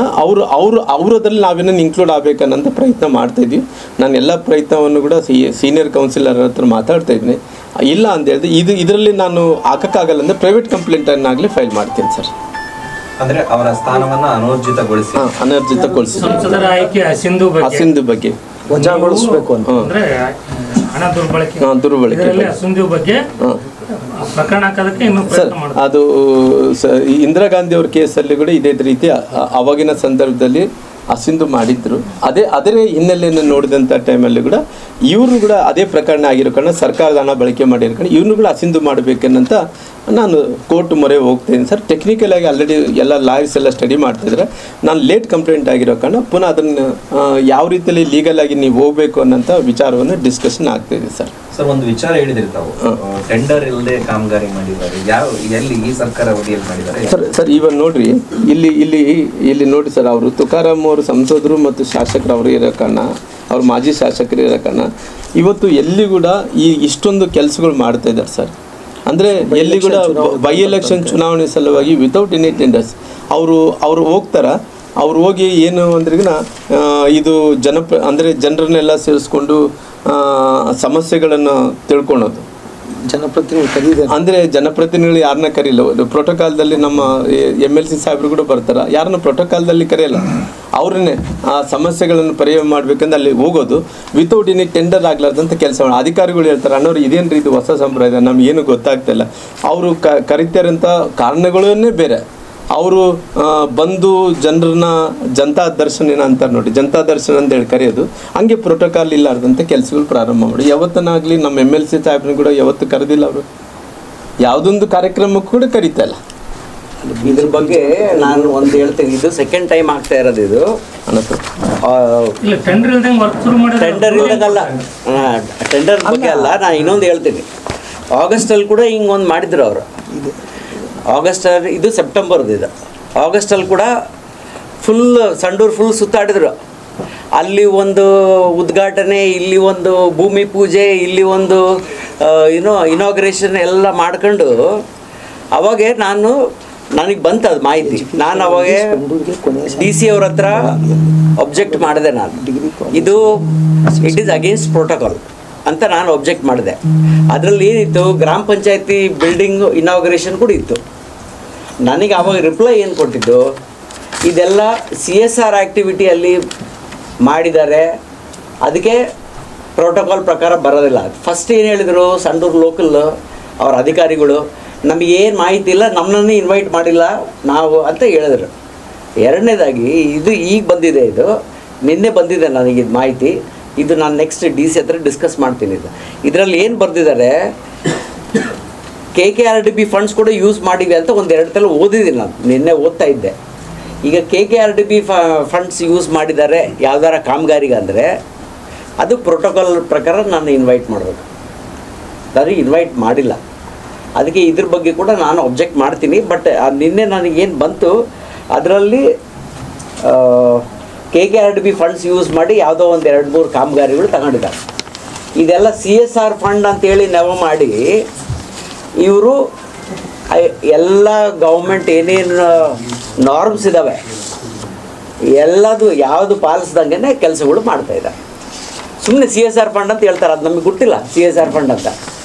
ಅವರದ್ರಲ್ಲಿ ನಾವೇನೋ ಇನ್ಕ್ಲೂಡ್ ಆಗಬೇಕನ್ನೋಂಥ ಪ್ರಯತ್ನ ಮಾಡ್ತಾಯಿದ್ವಿ. ನಾನು ಎಲ್ಲ ಪ್ರಯತ್ನವನ್ನು ಕೂಡ ಸೀನಿಯರ್ ಕೌನ್ಸಿಲರ್ ಹತ್ರ ಮಾತಾಡ್ತಾ ಇದ್ದೀನಿ. ಇಲ್ಲ ಅಂತ ಹೇಳಿದ್ರೆ ಇದರಲ್ಲಿ ನಾನು ಹಾಕೋಕ್ಕಾಗಲ್ಲ ಅಂದರೆ ಪ್ರೈವೇಟ್ ಕಂಪ್ಲೇಂಟನ್ನಾಗಲಿ ಫೈಲ್ ಮಾಡ್ತೀನಿ ಸರ್. ಅಂದರೆ ಅವರ ಸ್ಥಾನವನ್ನು ಅನರ್ಜಿತಗೊಳಿಸಿ ಹಸಿಂದು ಬಗ್ಗೆ ವಜಾಗೊಳಿಸಬೇಕು ಅಂತ ಹಣ ದುರ್ಬಳಕೆ ಬಗ್ಗೆ ಪ್ರಕರಣ ಹಾಕೋದಕ್ಕೆ ಇನ್ನೂ ಸರ್. ಅದು ಇಂದಿರಾ ಗಾಂಧಿ ಅವ್ರ ಕೇಸಲ್ಲಿ ಕೂಡ ಇದೇ ರೀತಿ ಅವಾಗಿನ ಸಂದರ್ಭದಲ್ಲಿ ಹಸಿಂದು ಮಾಡಿದ್ರು. ಅದರ ಹಿನ್ನೆಲೆಯನ್ನು ನೋಡಿದಂಥ ಟೈಮಲ್ಲಿ ಕೂಡ ಇವರು ಕೂಡ ಅದೇ ಪ್ರಕರಣ ಆಗಿರೋ ಕಾರಣ ಸರ್ಕಾರದ ಹಣ ಬಳಕೆ ಮಾಡಿರೋ ಕಾರಣ ಇವ್ರನ್ನೂ ಕೂಡ ಹಸಿಂದು ಮಾಡಬೇಕನ್ನಂತ ನಾನು ಕೋರ್ಟ್ ಮೊರೆ ಹೋಗ್ತೇನೆ ಸರ್. ಟೆಕ್ನಿಕಲ್ ಆಗಿ ಆಲ್ರೆಡಿ ಎಲ್ಲ ಲಾಯರ್ಸ್ ಎಲ್ಲ ಸ್ಟಡಿ ಮಾಡ್ತಿದ್ರೆ ನಾನು ಲೇಟ್ ಕಂಪ್ಲೇಂಟ್ ಆಗಿರೋ ಕಾರಣ ಪುನಃ ಅದನ್ನು ಯಾವ ರೀತಿಯಲ್ಲಿ ಲೀಗಲ್ ಆಗಿ ನೀವು ಹೋಗಬೇಕು ಅನ್ನೋಂಥ ವಿಚಾರವನ್ನು ಡಿಸ್ಕಷನ್ ಆಗ್ತಾಯಿದೆ ಸರ್. ಸರ್, ಒಂದು ವಿಚಾರ ಹೇಳಿದ್ರಿ ತಾವು, ಟೆಂಡರ್ ಇಲ್ಲದೆ ಕಾಮಗಾರಿ ಮಾಡಿದ್ದಾರೆ, ಎಲ್ಲಿ ಈ ಸರ್ಕಾರ ಅವಧಿಯಲ್ಲಿ ಮಾಡಿದ್ದಾರೆ ಸರ್? ಇವಾಗ ನೋಡ್ರಿ, ಇಲ್ಲಿ ನೋಡಿ ಸರ್, ಅವರು ತುಕಾರಾಮ್ ಅವರು ಸಂಸದರು ಮತ್ತು ಶಾಸಕರು ಅವರು ಇರೋ ಕಾರಣ, ಅವ್ರು ಮಾಜಿ ಶಾಸಕರು ಇರೋ ಕಾರಣ ಇವತ್ತು ಎಲ್ಲಿ ಕೂಡ ಇಷ್ಟೊಂದು ಕೆಲಸಗಳು ಮಾಡ್ತಾ ಇದ್ದಾರೆ ಸರ್. ಅಂದರೆ ಎಲ್ಲಿ ಕೂಡ ಬೈ ಎಲೆಕ್ಷನ್ ಚುನಾವಣೆ ಸಲುವಾಗಿ ವಿತೌಟ್ ಎನಿ ಟೆಂಡರ್ಸ್ ಅವರು ಹೋಗ್ತಾರೆ. ಅವ್ರು ಹೋಗಿ ಏನು ಅಂದ್ರಿಗಿನ ಇದು ಅಂದರೆ ಜನರನ್ನೆಲ್ಲ ಸೇರಿಸ್ಕೊಂಡು ಸಮಸ್ಯೆಗಳನ್ನು ತಿಳ್ಕೊಳೋದು. ಅಂದರೆ ಜನಪ್ರತಿನಿಧಿಗಳು ಯಾರನ್ನ ಕರೀಲ್ಲ. ಪ್ರೋಟೋಕಾಲ್ದಲ್ಲಿ ನಮ್ಮ MLC ಸಾಹೇಬರು ಕೂಡ ಬರ್ತಾರೆ, ಯಾರನ್ನ ಪ್ರೋಟೋಕಾಲ್ದಲ್ಲಿ ಕರೆಯಲ್ಲ, ಅವ್ರನ್ನೇ ಆ ಸಮಸ್ಯೆಗಳನ್ನು ಪರಿಹಾರ ಮಾಡ್ಬೇಕಂದ್ರೆ ಅಲ್ಲಿ ಹೋಗೋದು ವಿತೌಟ್ ಎನಿ ಟೆಂಡರ್ ಆಗ್ಲಾರ್ದಂಥ ಕೆಲಸ ಮಾಡಿ. ಅಧಿಕಾರಿಗಳು ಹೇಳ್ತಾರೆ, ಅಣ್ಣವ್ರು ಇದೇನು ಇದು ಹೊಸ ಸಂಪ್ರದಾಯ, ನಮ್ಗೆ ಏನು ಗೊತ್ತಾಗ್ತಿಲ್ಲ. ಅವರು ಕರಿತಾರಂಥ ಕಾರಣಗಳನ್ನೇ ಬೇರೆ. ಅವರು ಬಂದು ಜನರನ್ನ ಜನತಾ ದರ್ಶನ ಏನೋ ಅಂತಾರೆ ನೋಡಿ, ಜನತಾ ದರ್ಶನ ಅಂತ ಹೇಳಿ ಕರೆಯೋದು, ಹಂಗೆ ಪ್ರೋಟೋಕಾಲ್ ಇಲ್ಲಾರ್ದಂಥ ಕೆಲಸಗಳು ಪ್ರಾರಂಭ ಮಾಡಿ. ಯಾವತ್ತನಾಗಲಿ ನಮ್ಮ MLC ಸಾಹೇಬ್ರನ್ನ ಕೂಡ ಯಾವತ್ತು ಕರೆದಿಲ್ಲ. ಅವರು ಯಾವುದೊಂದು ಕಾರ್ಯಕ್ರಮಕ್ಕೂ ಕೂಡ ಕರೀತಾ ಇಲ್ಲ. ಇದ್ರ ಬಗ್ಗೆ ನಾನು ಒಂದು ಹೇಳ್ತೀನಿ, ಇದು ಸೆಕೆಂಡ್ ಟೈಮ್ ಆಗ್ತಾ ಇರೋದು ಇದು. ಟೆಂಡರ್ ಇಲ್ದಾಗಲ್ಲ, ಟೆಂಡರ್ ಬಗ್ಗೆ ಅಲ್ಲ, ನಾನು ಇನ್ನೊಂದು ಹೇಳ್ತೀನಿ. ಆಗಸ್ಟಲ್ಲಿ ಕೂಡ ಹಿಂಗೆ ಒಂದು ಮಾಡಿದ್ರು ಅವರು. ಆಗಸ್ಟ್ ಇದು ಸೆಪ್ಟೆಂಬರ್ದು ಇದು ಆಗಸ್ಟಲ್ಲಿ ಕೂಡ ಫುಲ್ ಸಂಡೂರು ಫುಲ್ ಸುತ್ತಾಡಿದ್ರು. ಅಲ್ಲಿ ಒಂದು ಉದ್ಘಾಟನೆ, ಇಲ್ಲಿ ಒಂದು ಭೂಮಿ ಪೂಜೆ, ಇಲ್ಲಿ ಒಂದು ಇನಾಗ್ರೇಷನ್ ಎಲ್ಲ ಮಾಡ್ಕೊಂಡು ಅವಾಗ ನನಗೆ ಬಂತದು ಮಾಹಿತಿ. ನಾನು ಅವಾಗ DC ಅವ್ರ ಹತ್ರ ಒಬ್ಜೆಕ್ಟ್ ಮಾಡಿದೆ. ಇದು ಇಟ್ ಈಸ್ ಅಗೇನ್ಸ್ಟ್ ಪ್ರೋಟೋಕಾಲ್ ಅಂತ ನಾನು ಒಬ್ಜೆಕ್ಟ್ ಮಾಡಿದೆ. ಅದರಲ್ಲಿ ಏನಿತ್ತು, ಗ್ರಾಮ ಪಂಚಾಯತಿ ಬಿಲ್ಡಿಂಗ್ ಇನಾಗ್ರೇಷನ್ ಕೂಡ ಇತ್ತು. ನನಗೆ ಅವಾಗ ರಿಪ್ಲೈ ಏನು ಕೊಟ್ಟಿದ್ದು, ಇದೆಲ್ಲ CSR ಆ್ಯಕ್ಟಿವಿಟಿಯಲ್ಲಿ ಮಾಡಿದ್ದಾರೆ, ಅದಕ್ಕೆ ಪ್ರೋಟೋಕಾಲ್ ಪ್ರಕಾರ ಬರೋದಿಲ್ಲ. ಫಸ್ಟ್ ಏನು ಹೇಳಿದರು, ಸಂಡೂರು ಲೋಕಲ್ ಅವ್ರ ಅಧಿಕಾರಿಗಳು, ನಮಗೇನು ಮಾಹಿತಿ ಇಲ್ಲ, ನಮ್ಮನ್ನೇ ಇನ್ವೈಟ್ ಮಾಡಿಲ್ಲ ನಾವು ಅಂತ ಹೇಳಿದ್ರು. ಎರಡನೇದಾಗಿ ಇದು ಈಗ ಬಂದಿದೆ, ಇದು ನಿನ್ನೆ ಬಂದಿದೆ ನನಗಿದು ಮಾಹಿತಿ. ಇದು ನಾನು ನೆಕ್ಸ್ಟ್ DC ಹತ್ರ ಡಿಸ್ಕಸ್ ಮಾಡ್ತೀನಿ. ಇದರಲ್ಲಿ ಏನು ಬರೆದಿದ್ದಾರೆ, KKRDB ಫಂಡ್ಸ್ ಕೂಡ ಯೂಸ್ ಮಾಡಿವೆ ಅಂತ ಒಂದೆರಡು ಸಲ ಓದಿದ್ದೀನಿ. ನಾನು ನಿನ್ನೆ ಓದ್ತಾ ಇದ್ದೆ. ಈಗ KKRDB ಫಂಡ್ಸ್ ಯೂಸ್ ಮಾಡಿದ್ದಾರೆ ಯಾವ್ದಾರ ಕಾಮಗಾರಿಗೆ ಅಂದರೆ ಅದು ಪ್ರೋಟೋಕಾಲ್ ಪ್ರಕಾರ ನಾನು ಇನ್ವೈಟ್ ಮಾಡಬೇಕು. ನನಗೆ ಇನ್ವೈಟ್ ಮಾಡಿಲ್ಲ. ಅದಕ್ಕೆ ಇದ್ರ ಬಗ್ಗೆ ಕೂಡ ನಾನು ಒಬ್ಜೆಕ್ಟ್ ಮಾಡ್ತೀನಿ. ಬಟ್ ನಿನ್ನೆ ನನಗೇನು ಬಂತು, ಅದರಲ್ಲಿ KKRDB ಫಂಡ್ಸ್ ಯೂಸ್ ಮಾಡಿ ಯಾವುದೋ ಒಂದು 2-3 ಕಾಮಗಾರಿಗಳು ತಗೊಂಡಿದ್ದಾರೆ. ಇದೆಲ್ಲ CSR ಫಂಡ್ ಅಂತೇಳಿ ನೆವ ಮಾಡಿ ಇವರು ಎಲ್ಲ ಗೌರ್ಮೆಂಟ್ ಏನೇನು ನಾರ್ಮ್ಸ್ ಇದ್ದಾವೆ ಎಲ್ಲದು ಯಾವುದು ಪಾಲಿಸ್ದಂಗೆ ಕೆಲಸಗಳು ಮಾಡ್ತಾಯಿದ್ದಾರೆ. ಸುಮ್ಮನೆ CSR ಫಂಡ್ ಅಂತ ಹೇಳ್ತಾರೆ, ಅದು ನಮಗೆ ಗೊತ್ತಿಲ್ಲ CSR ಫಂಡ್ ಅಂತ.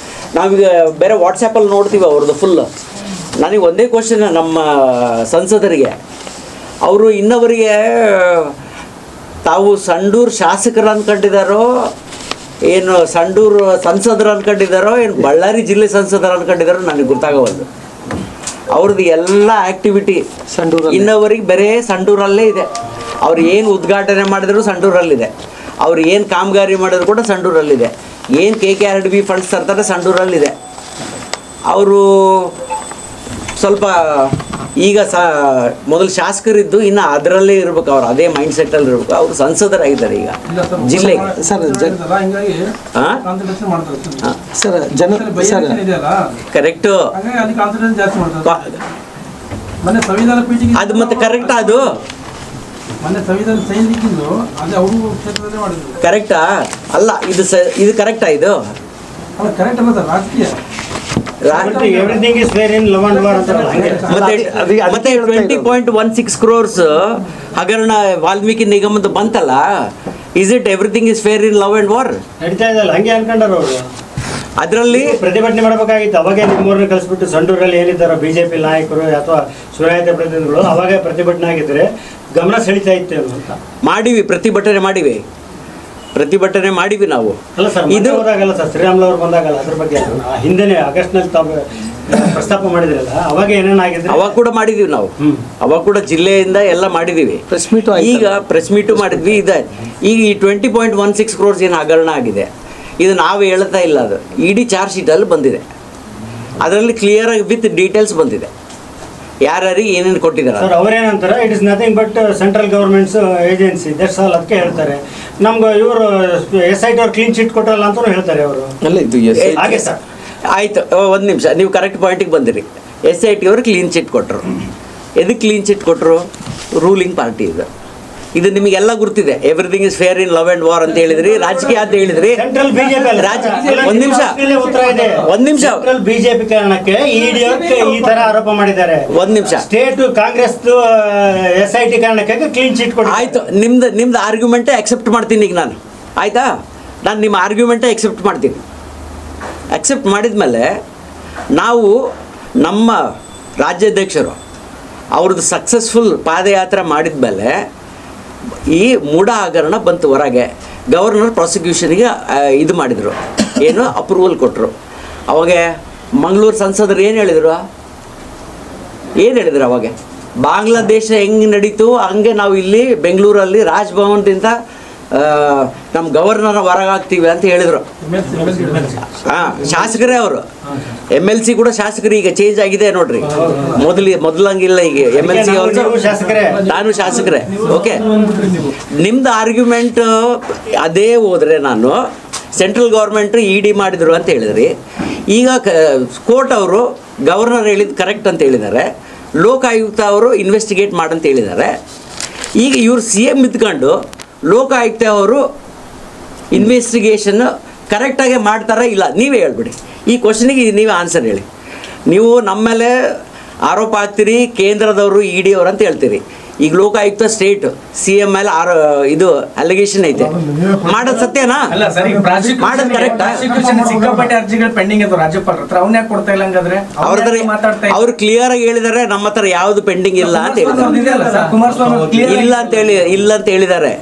ನಾವೀಗ ಬೇರೆ ವಾಟ್ಸಪ್ಪಲ್ಲಿ ನೋಡ್ತೀವಿ ಅವ್ರದ್ದು ಫುಲ್. ನನಗೆ ಒಂದೇ ಕ್ವಶನ್ ನಮ್ಮ ಸಂಸದರಿಗೆ, ಅವರು ಇನ್ನವರಿಗೆ ತಾವು ಸಂಡೂರು ಶಾಸಕರು ಅಂದ್ಕೊಂಡಿದ್ದಾರೋ ಏನು ಸಂಡೂರು ಸಂಸದರು ಅಂದ್ಕೊಂಡಿದ್ದಾರೋ ಏನು ಬಳ್ಳಾರಿ ಜಿಲ್ಲೆ ಸಂಸದರು ಅಂದ್ಕೊಂಡಿದ್ದಾರೋ ನನಗೆ ಗೊತ್ತಾಗವಲ್ದು. ಅವ್ರದ್ದು ಎಲ್ಲ ಆ್ಯಕ್ಟಿವಿಟಿ ಇನ್ನವರಿಗೆ ಬೇರೆ ಸಂಡೂರಲ್ಲೇ ಇದೆ. ಅವ್ರು ಏನು ಉದ್ಘಾಟನೆ ಮಾಡಿದ್ರು ಸಂಡೂರಲ್ಲಿದೆ, ಅವ್ರು ಏನು ಕಾಮಗಾರಿ ಮಾಡಿದ್ರು ಕೂಡ ಸಂಡೂರಲ್ಲಿದೆ, ಏನು KKRDB ಫಂಡ್ಸ್ ತರ್ತಾರೆ ಸಂಡೂರಲ್ಲಿದೆ. ಅವರು ಸ್ವಲ್ಪ ಈಗ ಮೊದಲು ಶಾಸಕರಿದ್ದು ಇನ್ನು ಅದರಲ್ಲೇ ಇರ್ಬೇಕು, ಅವ್ರು ಅದೇ ಮೈಂಡ್ ಸೆಟ್ಟಲ್ಲಿ ಇರ್ಬೇಕು. ಅವರು ಸಂಸದರಾಗಿದ್ದಾರೆ ಈಗ ಜಿಲ್ಲೆಗೆ. ಕರೆಕ್ಟು, ಅದು ಮತ್ತೆ ಕರೆಕ್ಟಾ? ಅದು ಕರೆಕ್ಟಾ ಅಲ್ಲ? ಇದು ಕರೆಕ್ಟಾ? ಇದು ಮತ್ತೆ 20.16 crores ಹಗರಣ ವಾಲ್ಮೀಕಿ ನಿಗಮದ ಬಂತಲ್ಲ, is it everything is fair in love and war? ನಡೀತಾ ಇದಲ್ಲ, ಹಂಗೆ ಅನ್ಕೊಂಡಾರ ಅವರು. ಅದರಲ್ಲಿ ಪ್ರತಿಭಟನೆ ಮಾಡಬೇಕಾಗಿತ್ತು. ಅವಾಗೇ ನಿಮ್ಮೂರನ್ನ ಕಳಿಸ್ಬಿಟ್ಟು ಸಂಡೂರಲ್ಲಿ ಏನಿದ್ದಾರೋ BJP ನಾಯಕರು ಅಥವಾ ಚುನಾಯಿತ ಪ್ರತಿನಿಧಿಗಳು ಅವಾಗೇ ಪ್ರತಿಭಟನೆ ಆಗಿದ್ರೆ ಗಮನ ಸೆಳೀತಾ ಇತ್ತು ಅಂತ. ಪ್ರತಿಭಟನೆ ಮಾಡಿವಿ ನಾವು. ಅಲ್ಲ ಸರ್, ಇದು ಹೋದಾಗಲ್ಲ ಸರ್, ಶ್ರೀರಾಮುಲು ಅವರು ಬಂದಾಗಲ್ಲ, ಅದ್ರ ಬಗ್ಗೆ ಹಿಂದೆನೇ ಆಗಸ್ಟ್ನಲ್ಲಿ ತಾವು ಪ್ರಸ್ತಾಪ ಮಾಡಿದ್ರಲ್ಲ, ಅವಾಗ ಏನೇನಾಗಿದೆ ಅವಾಗ ಕೂಡ ಮಾಡಿದೀವಿ ನಾವು. ಅವಾಗ ಕೂಡ ಜಿಲ್ಲೆಯಿಂದ ಎಲ್ಲ ಮಾಡಿದೀವಿ. ಈಗ ಪ್ರೆಸ್ ಮೀಟು ಮಾಡಿದ್ವಿ. ಈಗ ಈ 20.16 crores ಏನು ಹಗರಣ ಆಗಿದೆ, ಇದು ನಾವು ಹೇಳ್ತಾ ಇಲ್ಲ, ಅದು ಇಡೀ ಚಾರ್ಜ್ ಶೀಟಲ್ಲಿ ಬಂದಿದೆ. ಅದರಲ್ಲಿ ಕ್ಲಿಯರಾಗಿ ವಿತ್ ಡೀಟೇಲ್ಸ್ ಬಂದಿದೆ, ಯಾರ್ಯಾರಿಗೆ ಏನೇನು ಕೊಟ್ಟಿದ್ದಾರೆ. ಸರ್ ಅವ್ರೇನಂತಾರೆ, it is nothing but central government's agency, that's all. ಅದಕ್ಕೆ ಹೇಳ್ತಾರೆ ನಮ್ಗೆ ಇವರು SIT ಅವ್ರು ಕ್ಲೀನ್ ಚೀಟ್ ಕೊಟ್ಟಲ್ಲ ಅಂತಲೂ ಹೇಳ್ತಾರೆ ಅವರು. ಹಾಗೆ ಸರ್, ಆಯ್ತು, ಒಂದು ನಿಮಿಷ, ನೀವು ಕರೆಕ್ಟ್ ಪಾಯಿಂಟಿಗೆ ಬಂದಿರಿ. SIT ಅವರು ಕ್ಲೀನ್ ಚಿಟ್ ಕೊಟ್ಟರು. ಎದಕ್ಕೆ ಕ್ಲೀನ್ ಚಿಟ್ ಕೊಟ್ಟರು? ರೂಲಿಂಗ್ ಪಾರ್ಟಿ ಇದು ನಿಮಗೆಲ್ಲ ಗುರ್ತಿದೆ. Everything is fair in love and war ಅಂತ ಹೇಳಿದ್ರಿ, ರಾಜಕೀಯ ಅಂತ ಹೇಳಿದ್ರಿ. ಒಂದ್ ನಿಮಿಷ ಬಿಜೆಪಿ ಕಾರಣಕ್ಕೆ ಈ ತರ ಆರೋಪ ಮಾಡಿದ್ದಾರೆ. ಒಂದ್ ನಿಮಿಷ, ಸ್ಟೇಟ್ ಕಾಂಗ್ರೆಸ್ SIT ಕಾರಣಕ್ಕೆ ಕ್ಲೀನ್ ಚೀಟ್ ಕೊಟ್ಟು ಆಯ್ತು. ನಿಮ್ದು ಆರ್ಗ್ಯುಮೆಂಟೇ ಅಕ್ಸೆಪ್ಟ್ ಮಾಡ್ತೀನಿ ಈಗ ನಾನು. ಆಯ್ತಾ? ನಾನು ನಿಮ್ಮ ಆರ್ಗ್ಯುಮೆಂಟೇ ಅಕ್ಸೆಪ್ಟ್ ಮಾಡ್ತೀನಿ. ಅಕ್ಸೆಪ್ಟ್ ಮಾಡಿದ್ಮೇಲೆ ನಾವು ನಮ್ಮ ರಾಜ್ಯಾಧ್ಯಕ್ಷರು ಅವ್ರದ್ದು ಸಕ್ಸಸ್ಫುಲ್ ಪಾದಯಾತ್ರೆ ಮಾಡಿದ್ಮೇಲೆ ಈ ಮೂಢ ಹಗರಣ ಬಂತು ಹೊರಗೆ. ಗವರ್ನರ್ ಪ್ರಾಸಿಕ್ಯೂಷನಿಗೆ ಇದು ಮಾಡಿದರು, ಏನು ಅಪ್ರೂವಲ್ ಕೊಟ್ಟರು. ಅವಾಗ ಮಂಗಳೂರು ಸಂಸದರು ಏನು ಹೇಳಿದರು ಅವಾಗ? ಬಾಂಗ್ಲಾದೇಶ ಹೆಂಗೆ ನಡೀತು ಹಂಗೆ ನಾವು ಇಲ್ಲಿ ಬೆಂಗಳೂರಲ್ಲಿ ರಾಜ್ಭವನದಿಂದ ನಮ್ಮ ಗವರ್ನರ್ ಹೊರಗಾಗ್ತೀವಿ ಅಂತ ಹೇಳಿದರು. ಶಾಸಕರೇ ಅವರು. MLC ಕೂಡ ಶಾಸಕರು ಈಗ ಚೇಂಜ್ ಆಗಿದೆ ನೋಡ್ರಿ. ಮೊದಲಂಗಿಲ್ಲ ಈಗ MLC ನಾನು ಶಾಸಕರೇ. ಓಕೆ, ನಿಮ್ದು ಆರ್ಗ್ಯುಮೆಂಟ್ ಅದೇ ಹೋದ್ರೆ ನಾನು ಸೆಂಟ್ರಲ್ ಗೌರ್ಮೆಂಟ್ ED ಮಾಡಿದ್ರು ಅಂತ ಹೇಳಿದ್ರಿ. ಈಗ ಕೋರ್ಟ್ ಅವರು ಗವರ್ನರ್ ಹೇಳಿದ್ದು ಕರೆಕ್ಟ್ ಅಂತ ಹೇಳಿದ್ದಾರೆ. ಲೋಕಾಯುಕ್ತ ಅವರು ಇನ್ವೆಸ್ಟಿಗೇಟ್ ಮಾಡಂತ ಹೇಳಿದ್ದಾರೆ. ಈಗ ಇವರು CM ಇದ್ಕೊಂಡು ಲೋಕಾಯುಕ್ತ ಅವರು ಇನ್ವೆಸ್ಟಿಗೇಷನ್ ಕರೆಕ್ಟಾಗಿ ಮಾಡ್ತಾರಾ ಇಲ್ಲ ನೀವೇ ಹೇಳ್ಬಿಡಿ. ಈ ಕ್ವಶನಿಗೆ ನೀವೇ ಆನ್ಸರ್ ಹೇಳಿ. ನೀವು ನಮ್ಮ ಮೇಲೆ ಆರೋಪ ಹಾಕ್ತೀರಿ, ಕೇಂದ್ರದವರು ED ಅವರು ಅಂತ ಹೇಳ್ತೀರಿ. ಈಗ ಲೋಕಾಯುಕ್ತ ಸ್ಟೇಟ್ CM ಮೇಲೆ ಇದು ಅಲಿಗೇಷನ್ ಐತೆ, ಮಾಡೋದು ಸತ್ಯನಾ? ಅಲ್ಲ ಸರ್, ಈಗ ಮಾಡೋದು ಕರೆಕ್ಟಾ? ಸಿಕ್ಕಾಪಟ್ಟೆ ಅರ್ಜಿಗಳು ಪೆಂಡಿಂಗ್ ಇದಾವೆ ರಾಜ್ಯಪಾಲರ ಹತ್ರ, ಅವನ್ನ ಯಾಕೆ ಕೊಡ್ತಾ ಇಲ್ಲ ಹಂಗಾದ್ರೆ? ಅವ್ರು ಕ್ಲಿಯರ್ ಆಗಿ ಹೇಳಿದಾರೆ, ನಮ್ಮ ಹತ್ರ ಯಾವ್ದು ಪೆಂಡಿಂಗ್ ಇಲ್ಲ ಅಂತ ಹೇಳಿದ್ದಾರೆ. ಕುಮಾರಸ್ವಾಮಿ ಇಲ್ಲ ಅಂತ ಹೇಳಿದ್ದಾರೆ.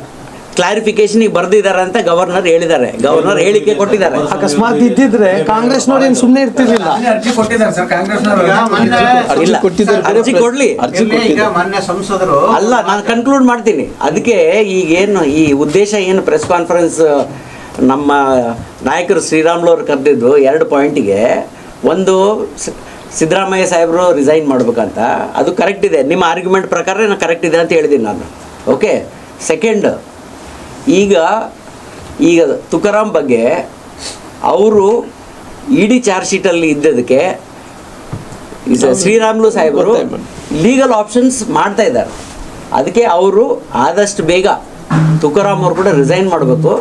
ಕ್ಲಾರಿಫಿಕೇಶನ್ ಬರ್ದಿದ್ದಾರೆ ಅಂತ ಗವರ್ನರ್ ಹೇಳಿದ್ದಾರೆ. ಗವರ್ನರ್ ಹೇಳಿಕೆ ಕೊಟ್ಟಿದ್ದಾರೆ. ಅಕಸ್ಮಾತ್ ಇದ್ದಿದ್ರೆ ಕಾಂಗ್ರೆಸ್ನವ್ರು ಏನು ಸುಮ್ಮನೆ ಇರ್ತಿರ್ಲಿಲ್ಲ. ಅರ್ಜಿ ಕೊಟ್ಟಿದ್ದಾರೆ ಸರ್ ಕಾಂಗ್ರೆಸ್ನವರು. ಇಲ್ಲ, ಅರ್ಜಿ ಕೊಡ್ಲಿ. ಈಗ ಮೊನ್ನೆ ಸಂಸದರು ಅಲ್ಲ, ನಾನು ಕನ್ಕ್ಲೂಡ್ ಮಾಡ್ತೀನಿ. ಅದಕ್ಕೆ ಈಗೇನು ಈ ಉದ್ದೇಶ ಏನು ಪ್ರೆಸ್ ಕಾನ್ಫರೆನ್ಸ್ ನಮ್ಮ ನಾಯಕರು ಶ್ರೀರಾಮ್ಲು ಅವರು ಕರೆದಿದ್ದು 2 ಪಾಯಿಂಟಿಗೆ. ಒಂದು, ಸಿದ್ದರಾಮಯ್ಯ ಸಾಹೇಬರು ರಿಸೈನ್ ಮಾಡ್ಬೇಕಂತ, ಅದು ಕರೆಕ್ಟ್ ಇದೆ. ನಿಮ್ಮ ಆರ್ಗ್ಯುಮೆಂಟ್ ಪ್ರಕಾರ ನಾನು ಕರೆಕ್ಟ್ ಇದೆ ಅಂತ ಹೇಳಿದ್ದೀನಿ ನಾನು. ಓಕೆ. ಸೆಕೆಂಡ್, ಈಗ ತುಕಾರಾಮ್ ಬಗ್ಗೆ ಅವರು ED ಚಾರ್ಜ್ ಶೀಟಲ್ಲಿ ಇದ್ದದಕ್ಕೆ ಶ್ರೀರಾಮ್ಲು ಸಾಹೇಬರು ಲೀಗಲ್ ಆಪ್ಷನ್ಸ್ ಮಾಡ್ತಾ ಇದ್ದಾರೆ. ಅದಕ್ಕೆ ಅವರು ಆದಷ್ಟು ಬೇಗ ತುಕಾರಾಮ್ ಅವರು ಕೂಡ ರಿಸೈನ್ ಮಾಡಬೇಕು.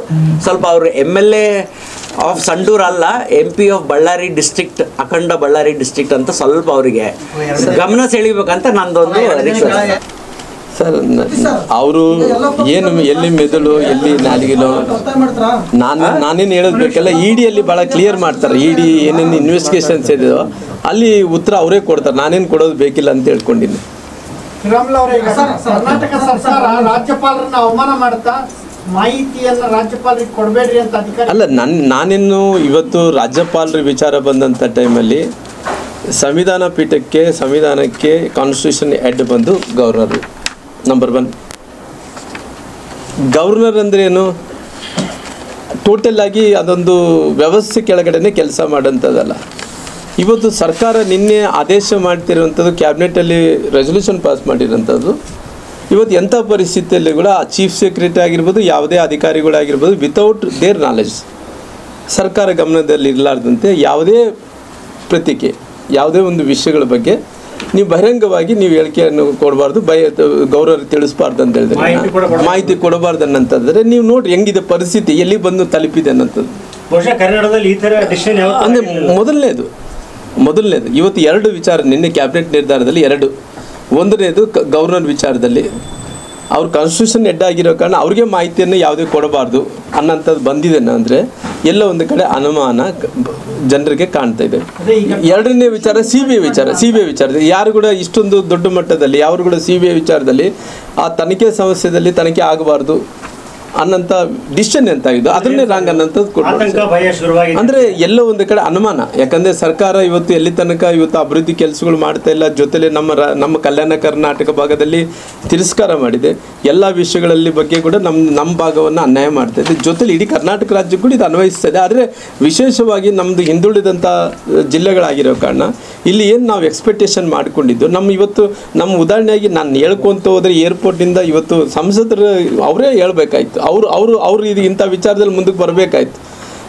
ಸ್ವಲ್ಪ ಅವರು MLA ಆಫ್ ಸಂಡೂರ್ ಅಲ್ಲ, MP ಆಫ್ ಬಳ್ಳಾರಿ ಡಿಸ್ಟ್ರಿಕ್ಟ್, ಅಖಂಡ ಬಳ್ಳಾರಿ ಡಿಸ್ಟ್ರಿಕ್ಟ್ ಅಂತ ಸ್ವಲ್ಪ ಅವರಿಗೆ ಗಮನ ಸೆಳಿಬೇಕಂತ ನಂದೊಂದು ರಿಕ್ವೆಸ್ಟ್. ಸರ್, ಅವರು ಏನು ಎಲ್ಲಿ ಮೆದುಳು ಎಲ್ಲಿ ನಾಲಿಗೆಲೋ ನಾನೇನು ಹೇಳೋದು ಬೇಕಲ್ಲ. EDಯಲ್ಲಿ ಭಾಳ ಕ್ಲಿಯರ್ ಮಾಡ್ತಾರೆ. ED ಏನೇನು ಇನ್ವೆಸ್ಟಿಗೇಷನ್ಸ್ ಇದೆಯೋ ಅಲ್ಲಿ ಉತ್ತರ ಅವರೇ ಕೊಡ್ತಾರೆ. ನಾನೇನು ಕೊಡೋದು ಬೇಕಿಲ್ಲ ಅಂತ ಹೇಳ್ಕೊಂಡಿನಿ. ಕರ್ನಾಟಕ ಸರ್ಕಾರ ರಾಜ್ಯಪಾಲರನ್ನ ಅವಮಾನ ಮಾಡುತ್ತಾ ಮಾಹಿತಿಯನ್ನ ರಾಜ್ಯಪಾಲರಿಗೆ ಕೊಡಬೇಡ್ರಿ ಅಂತ ಅಧಿಕಾರಿ ಅಲ್ಲ, ನಾನೇನು ಇವತ್ತು ರಾಜ್ಯಪಾಲರ ವಿಚಾರ ಬಂದಂಥ ಟೈಮಲ್ಲಿ ಸಂವಿಧಾನ ಪೀಠಕ್ಕೆ, ಸಂವಿಧಾನಕ್ಕೆ ಕಾನ್ಸ್ಟಿಟ್ಯೂಷನ್ ಹೆಡ್ ಬಂದು ಗವರ್ನರು. ನಂಬರ್ 1 ಗವರ್ನರ್ ಅಂದರೆ ಏನು? ಟೋಟಲ್ ಆಗಿ ಅದೊಂದು ವ್ಯವಸ್ಥೆ ಕೆಳಗಡೆನೆ ಕೆಲಸ ಮಾಡೋಂಥದ್ದಲ್ಲ. ಇವತ್ತು ಸರ್ಕಾರ ನಿನ್ನೆ ಆದೇಶ ಮಾಡ್ತಿರುವಂಥದ್ದು, ಕ್ಯಾಬಿನೆಟಲ್ಲಿ ರೆಸೊಲ್ಯೂಷನ್ ಪಾಸ್ ಮಾಡಿರೋಂಥದ್ದು. ಇವತ್ತು ಎಂಥ ಪರಿಸ್ಥಿತಿಯಲ್ಲಿ ಕೂಡ ಚೀಫ್ ಸೆಕ್ರೆಟರಿ ಆಗಿರ್ಬೋದು, ಯಾವುದೇ ಅಧಿಕಾರಿಗಳಾಗಿರ್ಬೋದು, ವಿತೌಟ್ ದೇರ್ ನಾಲೆಜ್, ಸರ್ಕಾರ ಗಮನದಲ್ಲಿ ಇರಲಾರ್ದಂತೆ ಯಾವುದೇ ಪ್ರತಿಕೆ, ಯಾವುದೇ ಒಂದು ವಿಷಯಗಳ ಬಗ್ಗೆ ನೀವು ಬಹಿರಂಗವಾಗಿ ನೀವು ಹೇಳಿಕೆಯನ್ನು ಕೊಡಬಾರ್ದು, ಗೌರವ ತಿಳಿಸಬಾರ್ದು ಅಂತ ಹೇಳಿದ್ರೆ, ಮಾಹಿತಿ ಕೊಡಬಾರ್ದು ಅನ್ನಂತಂದ್ರೆ ನೀವು ನೋಡ್ರಿ ಹೆಂಗಿದೆ ಪರಿಸ್ಥಿತಿ, ಎಲ್ಲಿ ಬಂದು ತಲುಪಿದೆ ಅನ್ನಂಥದ್ದು. ಬಹುಶಃ ಕನ್ನಡದಲ್ಲಿ ಈ ಥರ ಡಿಸಿಷನ್ ಅಂದರೆ ಮೊದಲನೇದು ಇವತ್ತು 2 ವಿಚಾರ ನಿನ್ನೆ ಕ್ಯಾಬಿನೆಟ್ ನಿರ್ಧಾರದಲ್ಲಿ 2. ಒಂದನೇದು ಗವರ್ನರ್ ವಿಚಾರದಲ್ಲಿ ಅವ್ರು ಕಾನ್ಸ್ಟಿಟ್ಯೂಷನ್ ಹೆಡ್ ಆಗಿರೋ ಕಾರಣ ಅವ್ರಿಗೆ ಮಾಹಿತಿಯನ್ನು ಯಾವುದೇ ಕೊಡಬಾರ್ದು ಅನ್ನೋಂಥದ್ದು ಬಂದಿದೆ ಅಂದರೆ ಎಲ್ಲ ಒಂದು ಕಡೆ ಅನುಮಾನ ಜನರಿಗೆ ಕಾಣ್ತಾ ಇದೆ. 2ನೇ ವಿಚಾರ CBI ವಿಚಾರದಲ್ಲಿ ಯಾರು ಕೂಡ ಇಷ್ಟೊಂದು ದೊಡ್ಡ ಮಟ್ಟದಲ್ಲಿ ಯಾರು ಕೂಡ CBI ವಿಚಾರದಲ್ಲಿ ಆ ತನಿಖೆ ಸಮಸ್ಯೆದಲ್ಲಿ ತನಿಖೆ ಆಗಬಾರ್ದು ಅನ್ನಂಥ ಡಿಸಿಷನ್ ಎಂತಾಗಿದ್ದು ಅದನ್ನೇ ರಾಂಗ್ ಅನ್ನೋಂಥದ್ದು ಕೊಡ್ತಾರೆ. ಅಂದರೆ ಎಲ್ಲೋ ಒಂದು ಕಡೆ ಅನುಮಾನ. ಯಾಕಂದರೆ ಸರ್ಕಾರ ಇವತ್ತು ಎಲ್ಲಿ ತನಕ ಇವತ್ತು ಅಭಿವೃದ್ಧಿ ಕೆಲಸಗಳು ಮಾಡ್ತಾ ಇಲ್ಲ, ಜೊತೆಲೆ ನಮ್ಮ ಕಲ್ಯಾಣ ಕರ್ನಾಟಕ ಭಾಗದಲ್ಲಿ ತಿರಸ್ಕಾರ ಮಾಡಿದೆ. ಎಲ್ಲ ವಿಷಯಗಳಲ್ಲಿ ಬಗ್ಗೆ ಕೂಡ ನಮ್ಮ ಭಾಗವನ್ನು ಅನ್ಯಾಯ ಮಾಡ್ತಾ ಇದೆ. ಜೊತೆಲಿ ಇಡೀ ಕರ್ನಾಟಕ ರಾಜ್ಯಕ್ಕೂ ಕೂಡ ಇದು ಅನ್ವಯಿಸ್ತದೆ. ಆದರೆ ವಿಶೇಷವಾಗಿ ನಮ್ಮದು ಹಿಂದುಳಿದಂಥ ಜಿಲ್ಲೆಗಳಾಗಿರೋ ಕಾರಣ ಇಲ್ಲಿ ಏನು ನಾವು ಎಕ್ಸ್ಪೆಕ್ಟೇಷನ್ ಮಾಡಿಕೊಂಡಿದ್ದು ಇವತ್ತು ನಮ್ಮ ಉದಾಹರಣೆಯಾಗಿ ನಾನು ಹೇಳ್ಕೊತ ಹೋದರೆ ಏರ್ಪೋರ್ಟಿಂದ ಇವತ್ತು ಸಂಸದರು ಅವರೇ ಹೇಳ್ಬೇಕಾಯ್ತು, ಅವರು ಇದು ಇಂಥ ವಿಚಾರದಲ್ಲಿ ಮುಂದಕ್ಕೆ ಬರಬೇಕಾಯ್ತು.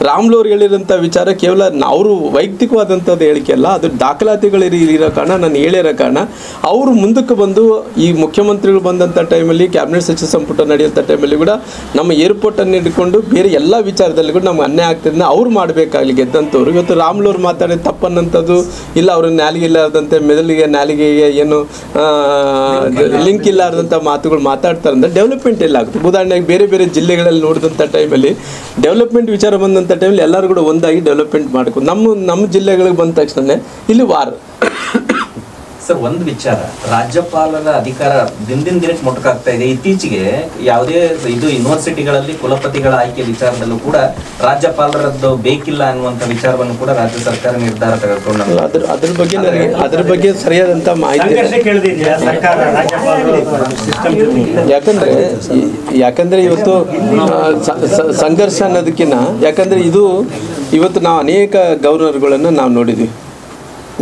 ರಾಮ್ಲು ಅವ್ರು ಹೇಳಿರೋಂಥ ವಿಚಾರ ಕೇವಲ ಅವರು ವೈಯಕ್ತಿಕವಾದಂಥದ್ದು ಹೇಳಿಕೆ ಅಲ್ಲ, ಅದು ದಾಖಲಾತಿಗಳು ಇರೋ ಕಾರಣ, ನಾನು ಹೇಳಿರೋ ಕಾರಣ ಅವರು ಮುಂದಕ್ಕೆ ಬಂದು ಈ ಮುಖ್ಯಮಂತ್ರಿಗಳು ಬಂದಂಥ ಟೈಮಲ್ಲಿ, ಕ್ಯಾಬಿನೆಟ್ ಸಚಿವ ಸಂಪುಟ ನಡೆಯುವಂಥ ಟೈಮಲ್ಲಿ ಕೂಡ ನಮ್ಮ ಏರ್ಪೋರ್ಟನ್ನು ಹಿಡ್ಕೊಂಡು ಬೇರೆ ಎಲ್ಲ ವಿಚಾರದಲ್ಲಿ ಕೂಡ ನಮ್ಗೆ ಅನ್ಯಾಯ ಆಗ್ತಿದ್ದ ಅವ್ರು ಮಾಡಬೇಕಾಗಲಿ ಗೆದ್ದಂಥವ್ರು. ಇವತ್ತು ರಾಮ್ಲು ಅವ್ರು ಮಾತಾಡಿದ ತಪ್ಪನ್ನಂಥದ್ದು ಇಲ್ಲ, ಅವರು ನಾಲಿಗೆ ಇಲ್ಲಾರ್ದಂತೆ ಮೆದುಳಿಗೆ ನಾಲಿಗೆಗೆ ಏನು ಲಿಂಕ್ ಇಲ್ಲಾರ್ದಂಥ ಮಾತುಗಳು ಮಾತಾಡ್ತಾರೆ ಅಂದರೆ ಡೆವಲಪ್ಮೆಂಟ್ ಎಲ್ಲ ಆಗುತ್ತೆ. ಉದಾಹರಣೆಗೆ ಬೇರೆ ಬೇರೆ ಜಿಲ್ಲೆಗಳಲ್ಲಿ ನೋಡಿದಂಥ ಟೈಮಲ್ಲಿ ಡೆವಲಪ್ಮೆಂಟ್ ವಿಚಾರ ಬಂದಂಥ ಟೈಮಲ್ಲಿ ಎಲ್ಲರೂ ಕೂಡ ಒಂದಾಗಿ ಡೆವಲಪ್ಮೆಂಟ್ ಮಾಡ್ಕೊಂಡು ನಮ್ಮ ಜಿಲ್ಲೆಗಳಿಗೆ ಬಂದ ತಕ್ಷಣ ಇಲ್ಲಿ ವಾರ್. ಸರ್, ಒಂದು ವಿಚಾರ, ರಾಜ್ಯಪಾಲರ ಅಧಿಕಾರ ದಿನಕ್ಕೆ ಮೊಟಕಾಗ್ತಾ ಇದೆ. ಇತ್ತೀಚೆಗೆ ಯಾವುದೇ ಇದು ಯೂನಿವರ್ಸಿಟಿಗಳಲ್ಲಿ ಕುಲಪತಿಗಳ ಆಯ್ಕೆ ವಿಚಾರದಲ್ಲೂ ಕೂಡ ರಾಜ್ಯಪಾಲರದ್ದು ಬೇಕಿಲ್ಲ ಅನ್ನುವಂಥ ವಿಚಾರವನ್ನು ಕೂಡ ರಾಜ್ಯ ಸರ್ಕಾರ ನಿರ್ಧಾರ ತೆಗೆದುಕೊಂಡು ಅದ್ರ ಬಗ್ಗೆ ಸರಿಯಾದಂಥ ಮಾಹಿತಿ. ಯಾಕಂದ್ರೆ ಇವತ್ತು ಸಂಘರ್ಷ ಅನ್ನೋದಕ್ಕಿಂತ, ಯಾಕಂದ್ರೆ ಇವತ್ತು ನಾವು ಅನೇಕ ಗವರ್ನರ್ಗಳನ್ನು ನಾವು ನೋಡಿದ್ವಿ.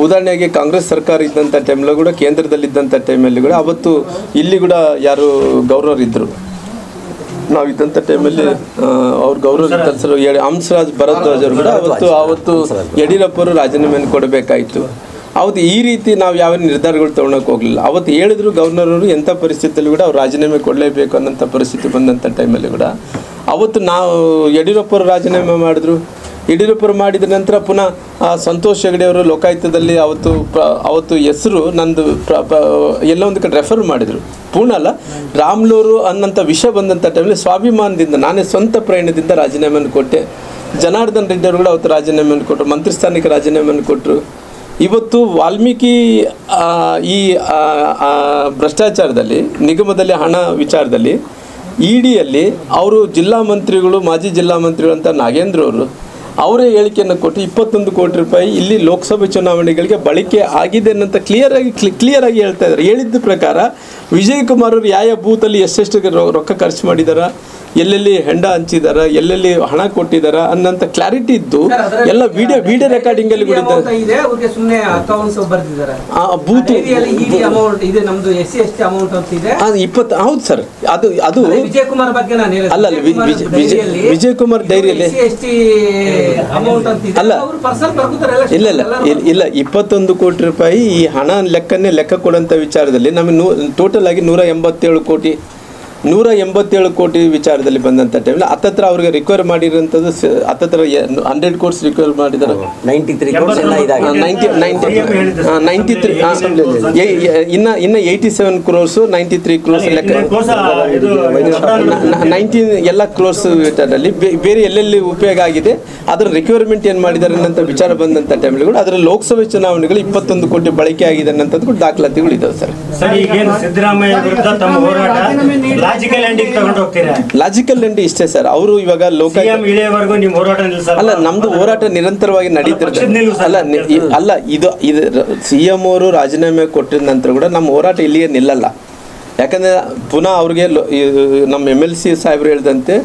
ಉದಾಹರಣೆಗೆ ಕಾಂಗ್ರೆಸ್ ಸರ್ಕಾರ ಇದ್ದಂಥ ಟೈಮಲ್ಲಿ ಕೂಡ, ಕೇಂದ್ರದಲ್ಲಿದ್ದಂಥ ಟೈಮಲ್ಲಿ ಕೂಡ ಅವತ್ತು ಇಲ್ಲಿ ಕೂಡ ಯಾರು ಗವರ್ನರ್ ಇದ್ದರು, ನಾವು ಇದ್ದಂಥ ಟೈಮಲ್ಲಿ ಅವ್ರ ಗವರ್ನರ್ ಹಂಸರಾಜ್ ಭರದ್ವಾಜ್ ಅವರು ಕೂಡ ಅವತ್ತು ಯಡಿಯೂರಪ್ಪ ಅವರು ರಾಜೀನಾಮೆಯನ್ನು ಕೊಡಬೇಕಾಯಿತು. ಅವತ್ತು ಈ ರೀತಿ ನಾವು ಯಾವ ನಿರ್ಧಾರಗಳು ತೊಗೊಳಕ್ಕೆ ಹೋಗಲಿಲ್ಲ. ಅವತ್ತು ಹೇಳಿದ್ರು ಗವರ್ನರ್ ಎಂಥ ಪರಿಸ್ಥಿತಿಯಲ್ಲಿ ಕೂಡ ಅವ್ರು ರಾಜೀನಾಮೆ ಕೊಡಲೇಬೇಕು ಅನ್ನೋಂಥ ಪರಿಸ್ಥಿತಿ ಬಂದಂಥ ಟೈಮಲ್ಲಿ ಕೂಡ ಅವತ್ತು ನಾವು ಯಡಿಯೂರಪ್ಪರು ರಾಜೀನಾಮೆ ಮಾಡಿದ್ರು. ಯಡಿಯೂರಪ್ಪರು ಮಾಡಿದ ನಂತರ ಪುನಃ ಸಂತೋಷ್ ಹೆಗಡೆ ಅವರು ಲೋಕಾಯುಕ್ತದಲ್ಲಿ ಅವತ್ತು ಹೆಸರು ನಂದು ಎಲ್ಲ ಒಂದು ಕಡೆ ರೆಫರ್ ಮಾಡಿದರು. ಪೂರ್ಣ ಅಲ್ಲ, ರಾಮ್ಲೂರು ಅನ್ನೋಂಥ ವಿಷಯ ಬಂದಂಥ ಟೈಮಲ್ಲಿ ಸ್ವಾಭಿಮಾನದಿಂದ ನಾನೇ ಸ್ವಂತ ಪ್ರಯಾಣದಿಂದ ರಾಜೀನಾಮೆಯನ್ನು ಕೊಟ್ಟೆ. ಜನಾರ್ದನ್ ರೆಡ್ಡಿ ಅವರು ಕೂಡ ಅವತ್ತು ರಾಜೀನಾಮೆಯನ್ನು ಕೊಟ್ಟರು, ಮಂತ್ರಿ ಸ್ಥಾನಕ್ಕೆ ರಾಜೀನಾಮೆಯನ್ನು ಕೊಟ್ಟರು. ಇವತ್ತು ವಾಲ್ಮೀಕಿ ಈ ಭ್ರಷ್ಟಾಚಾರದಲ್ಲಿ ನಿಗಮದಲ್ಲಿ ಹಣ ವಿಚಾರದಲ್ಲಿ ಇಡಿಯಲ್ಲಿ ಅವರು ಜಿಲ್ಲಾ ಮಂತ್ರಿಗಳು ಮಾಜಿ ಜಿಲ್ಲಾ ಮಂತ್ರಿಗಳು ಅಂತ ನಾಗೇಂದ್ರ ಅವರು ಅವರೇ ಹೇಳಿಕೆಯನ್ನು ಕೊಟ್ಟು 21 ಕೋಟಿ ರೂಪಾಯಿ ಇಲ್ಲಿ ಲೋಕಸಭೆ ಚುನಾವಣೆಗಳಿಗೆ ಬಳಕೆ ಆಗಿದೆ ಅನ್ನೋಂಥ ಕ್ಲಿಯರ್ ಆಗಿ ಹೇಳ್ತಾ ಇದ್ದಾರೆ. ಹೇಳಿದ್ದ ಪ್ರಕಾರ ವಿಜಯ್ ಕುಮಾರ್ ಅವರು ಯಾವ ಬೂತಲ್ಲಿ ಎಷ್ಟೆಷ್ಟು ರೊಕ್ಕ ಖರ್ಚು ಮಾಡಿದಾರ, ಎಲ್ಲೆಲ್ಲಿ ಹೆಂಡ ಹಂಚಿದಾರ, ಎಲ್ಲೆಲ್ಲಿ ಹಣ ಕೊಟ್ಟಿದಾರ ಅನ್ನೋಂಥ ಕ್ಲಾರಿಟಿ ಇದ್ದು ಎಲ್ಲ ವಿಡಿಯೋ ರೆಕಾರ್ಡಿಂಗ್ ಅಲ್ಲಿ ಕೂಡ ಹೌದು ಸರ್. ಅದು ವಿಜಯ್ ಕುಮಾರ್ ಬಗ್ಗೆ ಅಲ್ಲ ವಿಜಯ್ ಕುಮಾರ್ ಡೈರಿಯಲ್ಲಿ ಅಲ್ಲ ಇಲ್ಲ 21 ಕೋಟಿ ರೂಪಾಯಿ ಈ ಹಣ ಲೆಕ್ಕ ಕೊಡುವಂಥ ವಿಚಾರದಲ್ಲಿ ನಮಗೆ ಟೋಟಲ್ ಆಗಿ 187 ಕೋಟಿ ವಿಚಾರದಲ್ಲಿ ಬಂದಂಥ ಟೈಮಲ್ಲಿ ಹತ್ತತ್ರ ಅವ್ರಿಗೆ ರಿಕ್ವೈರ್ ಮಾಡಿರೋಂಥದ್ದು ಹತ್ತತ್ರ 100 ಕೋರ್ಸ್ ರಿಕ್ವೈರ್ ಮಾಡಿದ್ದಾರೆ. 93 ಕೋರ್ಸ್ ಎಲ್ಲ ಇದಾಗಿದೆ. 93 ಇನ್ನು 87 ಕ್ರೋರ್ಸ್ 93 ಕ್ರೋರ್ಸ್ ಲೆಕ್ಕ 19 ಎಲ್ಲ ಕ್ರೋರ್ಸ್ ವಿಚಾರದಲ್ಲಿ ಬೇರೆ ಎಲ್ಲೆಲ್ಲಿ ಉಪಯೋಗ ಆಗಿದೆ ಅದರ ರಿಕ್ವೈರ್ಮೆಂಟ್ ಏನು ಮಾಡಿದ್ದಾರೆ ಅನ್ನೋಂಥ ವಿಚಾರ ಬಂದಂಥ ಟೈಮಲ್ಲಿ ಕೂಡ ಅದರ ಲೋಕಸಭೆ ಚುನಾವಣೆಗಳು 21 ಕೋಟಿ ಬಳಕೆ ಆಗಿದೆ ಅನ್ನೋಂಥದ್ದು ಕೂಡ ದಾಖಲಾತಿಗಳು ಇದಾವೆ ಸರ್. ಸಿದ್ದರಾಮಯ್ಯ ವಿರುದ್ಧ ತಮ್ಮ ಹೋರಾಟ ಲಾಜಿಕಲ್ ಎಂಡ್ ಇಷ್ಟೇ ಸರ್. ಅವರು ಇವಾಗ ಅಲ್ಲ ನಮ್ದು ಹೋರಾಟ ನಿರಂತರವಾಗಿ ನಡೀತಿರ್ತದೆ. ಅಲ್ಲ ಇದು CM ಅವರು ರಾಜೀನಾಮೆ ಕೊಟ್ಟಿದ ನಂತರ ಕೂಡ ನಮ್ಮ ಹೋರಾಟ ಇಲ್ಲಿಗೆ ನಿಲ್ಲಲ್ಲ. ಯಾಕಂದ್ರೆ ಪುನಃ ಅವ್ರಿಗೆ ನಮ್ಮ MLC ಸಾಹೇಬರು ಹೇಳಿದಂತೆ